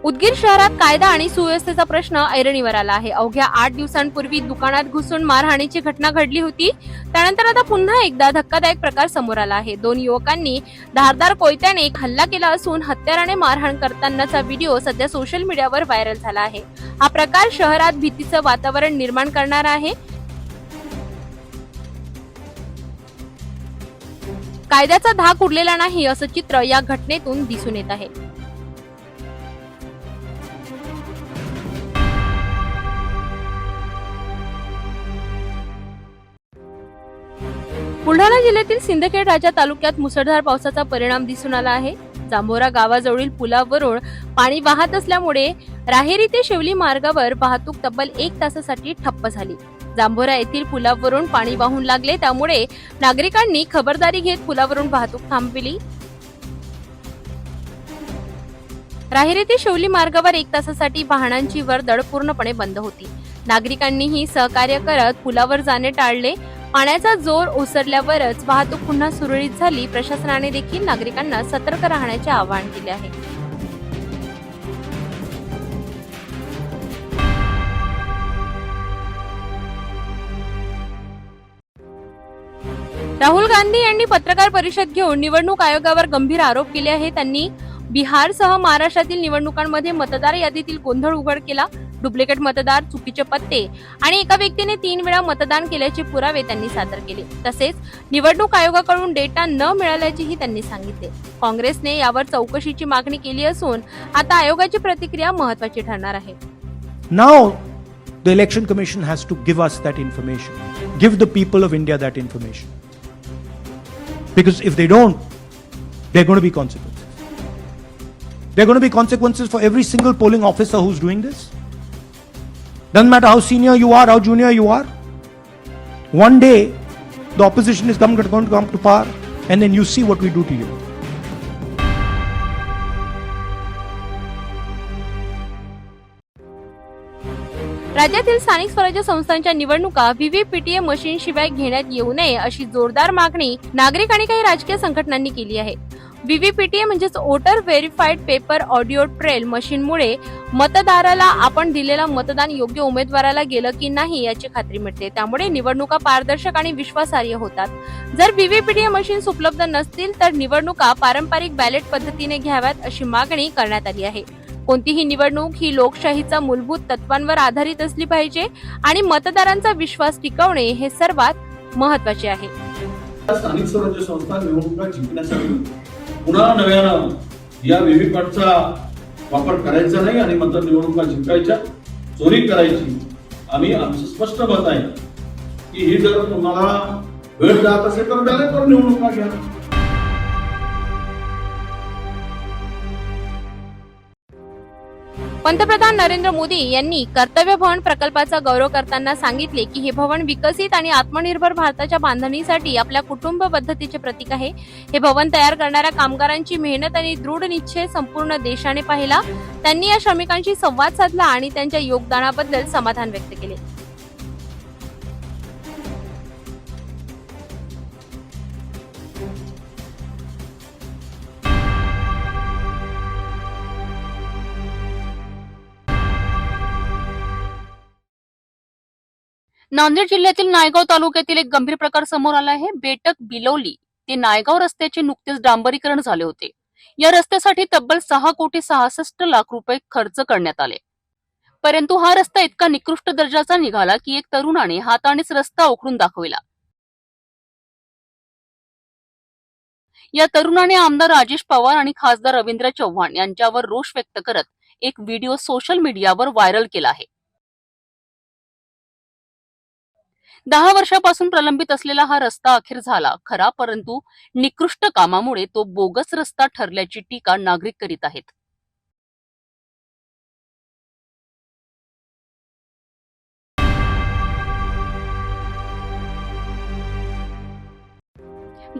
उदगीर शहरात कायदा आणि सुव्यवस्थेचा प्रश्न ऐरणीवर आला आहे. अवघ्या 8 दिवसांपूर्वी दुकानात घुसून मारहाणीची घटना घडली होती. त्यानंतर आता पुन्हा एकदा धक्कादायक प्रकार समोर आला आहे. 2 युवकांनी धारदार कोयत्याने हल्ला केला असून हत्याराने मारहाण करतानाचा व्हिडिओ सध्या सोशल मीडियावर व्हायरल झाला आहे. हा प्रकार शहरात भीतीचं वातावरण निर्माण करणारा आहे. कायद्याचा धाक उरलेला नाही असं चित्र या घटनेतून दिसून येत आहे. बुलढाणा जिल्ह्यातील सिंदखेड राजा तालुक्यात मुसळधार पावसाचा परिणाम दिसून आला आहे. जांभोरा गावाजवळील पुलावरून पाणी वाहत असल्यामुळे राहेरी ते शेवली मार्गावर वाहतूक तब्बल 1 तासासाठी ठप्प झाली. जांभोरा येथील पुलावरून पाणी वाहून लागले, त्यामुळे नागरिकांनी खबरदारी घेत पुलावरून वाहतूक थांबविली. राहेरी ते शेवली मार्गावर 1 तासासाठी वाहनांची वर्दळ पूर्णपणे बंद होती. नागरिकांनीही सहकार्य करत पुलावर जाणे टाळले. पाण्याचा जोर ओसरल्यावरच वाहतूक पुन्हा सुरळीत झाली. प्रशासनाने देखील नागरिकांना सतर्क राहण्याचे आवाहन केले आहे. राहुल गांधी यांनी पत्रकार परिषद घेऊन निवडणूक आयोगावर गंभीर आरोप केले आहेत. त्यांनी बिहारसह महाराष्ट्रातील निवडणुकांमध्ये मतदार यादीतील गोंधळ उघड केला. डुप्लिकेट मतदार, चुकीचे पत्ते आणि एका व्यक्तीने 3 वेळा मतदान केल्याचे पुरावे त्यांनी सादर केले. तसेच निवडणूक आयोगाकडून डेटा न मिळाल्याचेही त्यांनी सांगितले. काँग्रेसने यावर चौकशीची मागणी केली असून आता आयोगाची प्रतिक्रिया महत्त्वाची ठरणार आहे. Now The Election Commission has to give us that information, give the people of India that information. Because if they don't, there are going to be consequences. There are going to be consequences for every single polling officer who's doing this. Doesn't matter how senior you are, how junior you are. One day, the opposition is going to come to power, and then you see what we do to you. राज्यातील स्थानिक स्वराज्य संस्थांच्या निवडणुका व्हीव्हीपीटीए machine शिवाय घेण्यात येऊ नये अशी जोरदार मागणी नागरिक आणि काही राजकीय संघटनांनी केली आहे. व्हीव्हीपीटीए म्हणजेच voter verified paper audio trail मशीनमुळे मतदाराला आपण दिलेलं मतदान योग्य उमेदवाराला गेलं की नाही याची खात्री मिळते. त्यामुळे निवडणुका पारदर्शक आणि विश्वासार्ह होतात. जर व्हीव्हीपीटीए मशीन्स उपलब्ध नसतील तर निवडणुका पारंपरिक बॅलेट पद्धतीने घ्याव्यात अशी मागणी करण्यात आली आहे. कोणतीही निवडणूक ही लोकशाहीचा मूलभूत तत्वांवर आधारित असली पाहिजे आणि मतदारांचा विश्वास टिकवणे हे सर्वात महत्त्वाचे आहे. स्थानिक स्वराज्य संस्था निवडणुका जिंकण्यासाठी पुन्हा नव्यानं या व्हीव्हीपॅटचा वापर करायचा नाही आणि मात्र निवडणुका जिंकायच्या, चोरी करायची. आमचं स्पष्ट मत आहे की ही जर तुम्हाला वेळ जात असेल तर बॅलेटवर निवडणुका घ्या. पंतप्रधान नरेंद्र मोदी यांनी कर्तव्य भवन प्रकल्पाचा गौरव करताना सांगितले की हे भवन विकसित आणि आत्मनिर्भर भारताच्या बांधणीसाठी आपल्या कुटुंब पद्धतीचे प्रतीक आहे. हे भवन तयार करणाऱ्या कामगारांची मेहनत आणि दृढ निश्चय संपूर्ण देशाने पाहिला. त्यांनी या श्रमिकांशी संवाद साधला आणि त्यांच्या योगदानाबद्दल समाधान व्यक्त केले. नांदेड जिल्ह्यातील नायगाव तालुक्यातील एक गंभीर प्रकार समोर आला आहे. बेटक बिलवली ते नायगाव रस्त्याचे नुकतेच डांबरीकरण झाले होते. या रस्त्यासाठी तब्बल 6,66,00,000 रुपये खर्च करण्यात आले. परंतु हा रस्ता इतका निकृष्ट दर्जाचा निघाला की एक तरुणाने हातानेच रस्ता उखडून दाखविला. या तरुणाने आमदार राजेश पवार आणि खासदार रवींद्र चव्हाण यांच्यावर रोष व्यक्त करत एक व्हिडिओ सोशल मीडियावर व्हायरल केला आहे. 10 वर्षापासून प्रलंबित असलेला हा रस्ता अखेर झाला खरा, परंतु निकृष्ट कामामुळे तो बोगस रस्ता ठरल्याची टीका नागरिक करीत आहेत.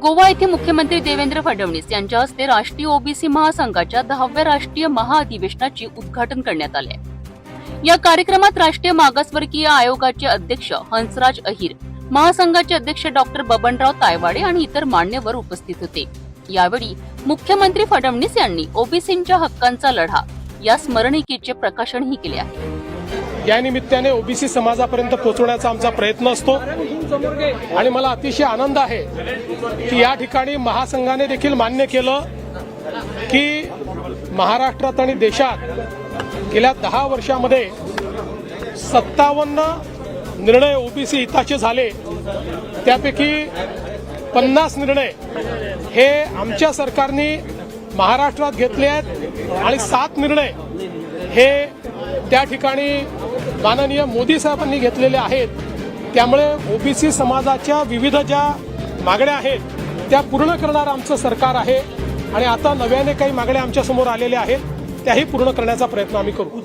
गोवा येथे मुख्यमंत्री देवेंद्र फडणवीस यांच्या हस्ते राष्ट्रीय ओबीसी महासंघाच्या 10व्या राष्ट्रीय महाअधिवेशनाचे उद्घाटन करण्यात आले. या कार्यक्रमात राष्ट्रीय मागासवर्गीय आयोगाचे अध्यक्ष हंसराज अहिर, महासंघाचे अध्यक्ष डॉक्टर बबनराव तायवाडे आणि इतर मान्यवर उपस्थित होते. यावेळी मुख्यमंत्री फडणवीस यांनी ओबीसींच्या हक्कांचा लढा या स्मरणिकेचे प्रकाशनही केले आहे. या निमित्ताने ओबीसी समाजापर्यंत पोहोचवण्याचा आमचा प्रयत्न असतो आणि मला अतिशय आनंद आहे की या ठिकाणी महासंघाने देखील मान्य केलं की महाराष्ट्रात आणि देशात गेल्या 10 वर्षामध्ये 57 निर्णय ओबीसी हिताचे झाले. त्यापैकी 50 निर्णय हे आमच्या सरकारने महाराष्ट्रात घेतले आहेत आणि 7 निर्णय हे त्या ठिकाणी माननीय मोदी साहेबांनी घेतलेले आहेत. त्यामुळे ओबीसी समाजाच्या विविध ज्या मागण्या आहेत त्या पूर्ण करणारं आमचं सरकार आहे आणि आता नव्याने काही मागण्या आमच्या समोर आलेल्या आहेत त्याही पूर्ण करण्याचा प्रयत्न आम्ही करू.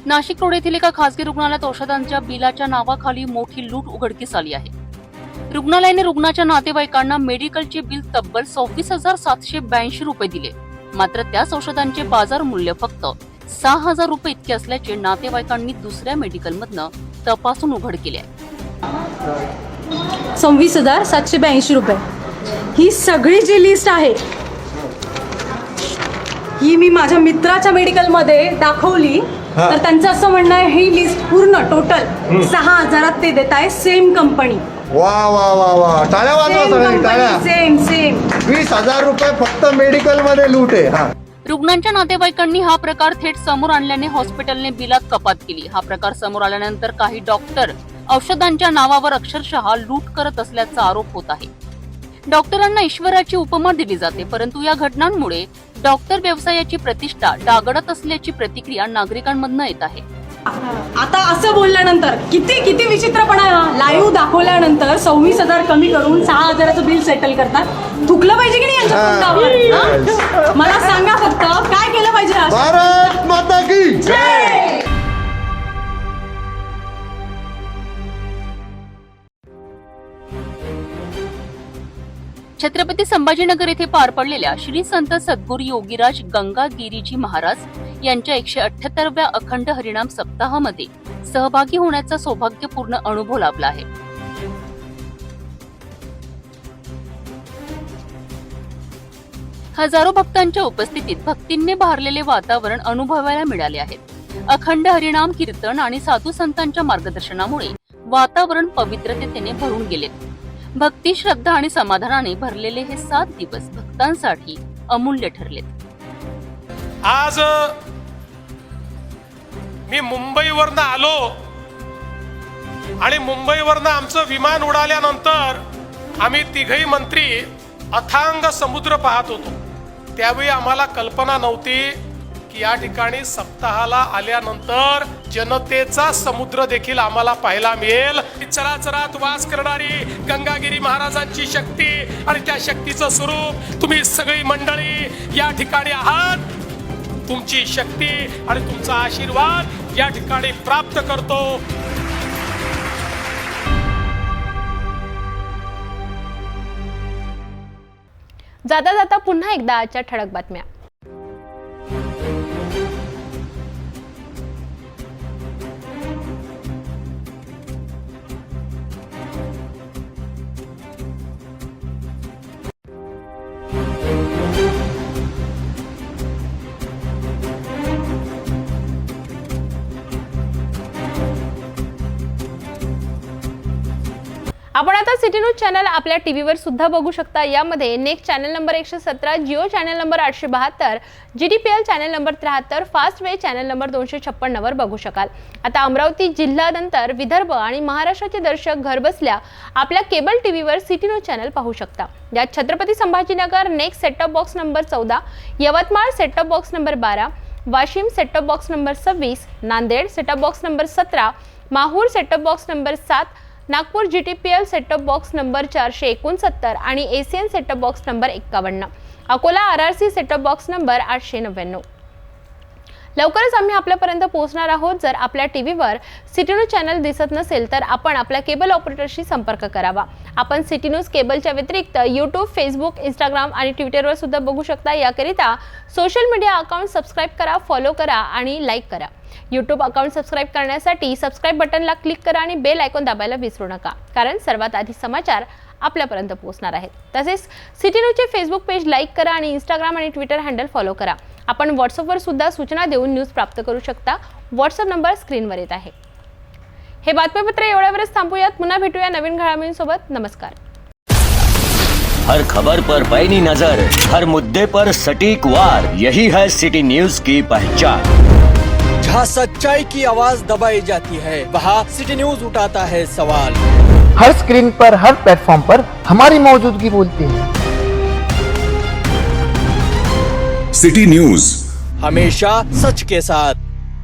नाशिक रोड येथील एका खासगी रुग्णालयात औषधांच्या बिलाच्या नावाखाली मोठी लूट उघडकीस आली आहे. रुग्णालयाने रुग्णाच्या नातेवाईकांना मेडिकलचे बिल तब्बल 26,782 रुपये दिले. मात्र त्याच औषधांचे बाजार मूल्य फक्त 6,000 रुपये इतके असल्याचे नातेवाईकांनी दुसऱ्या मेडिकलमधनं तपासून उघड केले आहे. 26,782 रुपये ही सगळी जी लिस्ट आहे ही मी माझ्या मित्राच्या मेडिकलमध्ये दाखवली तर त्यांचं असं म्हणणं आहे ही लिस्ट पूर्ण टोटल 6,000 ते देत आहे. Same company. वा वा वा वा, टाळ्या वाजवा सगळ्यांनी, टाळ्या. सेम 20,000 रुपये फक्त मेडिकल मध्ये लूट आहे. रुग्णांच्या नातेवाईकांनी हा प्रकार थेट समोर आणल्याने हॉस्पिटलने बिलात कपात केली. हा प्रकार समोर आल्यानंतर काही डॉक्टर औषधांच्या नावावर अक्षरशः लूट करत असल्याचा आरोप होत आहे. डॉक्टरांना ईश्वराची उपमा दिली जाते, परंतु या घटनांमुळे डॉक्टर व्यवसायाची प्रतिष्ठा डागडत असल्याची प्रतिक्रिया नागरिकांमधून येत आहे. आता असं बोलल्यानंतर किती विचित्रपणा आहे हा. लाईव्ह दाखवल्यानंतर 26,000 कमी करून 6,000चं बिल सेटल करतात. थुकलं पाहिजे की नाही यांच्या तोंडावर? मला सांगा फक्त काय केलं पाहिजे. भारत माता की जय. छत्रपती संभाजीनगर येथे पार पडलेल्या श्री संत सद्गुरू योगीराज गंगागिरीजी महाराज यांच्या 178व्या अखंड हरिनाम सप्ताहामध्ये सहभागी होण्याचा सौभाग्यपूर्ण अनुभव लाभला आहे. हजारो भक्तांच्या उपस्थितीत भक्तींनी भारलेले वातावरण अनुभवायला मिळाले आहे. अखंड हरिनाम कीर्तन आणि साधू संतांच्या मार्गदर्शनामुळे वातावरण पवित्रतेने भरून गेले. भक्ती, श्रद्धा आणि समाधानाने भरलेले हे 7 दिवस भक्तांसाठी अमूल्य ठरलेत. आज मी मुंबईवरनं आलो आणि मुंबईवरनं आमचं विमान उडाल्यानंतर आम्ही तिघही मंत्री अथांग समुद्र पाहत होतो. त्यावेळी आम्हाला कल्पना नव्हती की या ठिकाणी सप्ताहाला आल्यानंतर जनतेचा समुद्र देखील आम्हाला पाहायला मिळेल. चराचरात वास करणारी गंगागिरी महाराजांची शक्ती आणि त्या शक्तीचं स्वरूप तुम्ही सगळी मंडळी या ठिकाणी आहात. तुमची शक्ती आणि तुमचा आशीर्वाद या ठिकाणी प्राप्त करतो. जाता जाता पुन्हा एकदा आजच्या ठळक बातम्या. आपण आता सिटी न्यूज चॅनल आपल्या टीव्हीवर सुद्धा बघू शकता. यामध्ये next channel number 117, Jio channel number 872, GDPL channel number 73, fast way channel number 256 वर बघू शकाल. आता अमरावती जिल्ह्यानंतर विदर्भ आणि महाराष्ट्राचे दर्शक घरबसल्या आपल्या केबल टीव्हीवर सिटी न्यूज चॅनल पाहू शकता. यात Chhatrapati Sambhajinagar next setup box number 14, Yavatmal setup box number 12, Washim setup box number 26, Nanded setup box number 17, Mahur setup box number 7, Nagpur GTPL setup box number 469 आणि ACN setup box number 51, Akola RRC setup box number 899. लवकरच आम्ही आपल्यापर्यंत पोहोचणार आहोत. जर आपल्या टीव्हीवर सिटी न्यूज चॅनल दिसत नसेल तर आपण आपल्या केबल ऑपरेटरशी संपर्क करावा. आपण सिटी न्यूज केबलच्या व्यतिरिक्त YouTube, Facebook, Instagram आणि ट्विटरवर सुद्धा बघू शकता. याकरिता सोशल मीडिया अकाउंट सबस्क्राईब करा, फॉलो करा आणि लाईक करा. YouTube अकाउंट सबस्क्राईब करण्यासाठी सबस्क्राईब बटनला क्लिक करा आणि बेल आयकॉन दाबायला विसरू नका, कारण सर्वात आधी समाचार आपल्यापर्यंत पोहोचणार आहेत. तसेच सिटी न्यूजचे फेसबुक पेज लाईक करा आणि Instagram आणि ट्विटर हँडल फॉलो करा. आपण व्हॉट्सअपवर सुद्धा सूचना देऊन न्यूज प्राप्त करू शकता. व्हॉट्सअप नंबर स्क्रीनवर येत आहे. हे बातमीपत्र एवढ्यावरच थांबूयात. पुन्हा भेटूया नवीन घडामोडींसोबत. नमस्कार. हर खबर पर पैनी नजर, हर मुद्दे पर सटीक वार, यही है सिटी न्यूज की पहचान. जहाँ सच्चाई की आवाज दबाई जाती है, वहाँ सिटी न्यूज उठाता है सवाल. हर स्क्रीन पर, हर प्लेटफॉर्म पर हमारी मौजूदगी बोलती है. सिटी न्यूज हमेशा सच के साथ.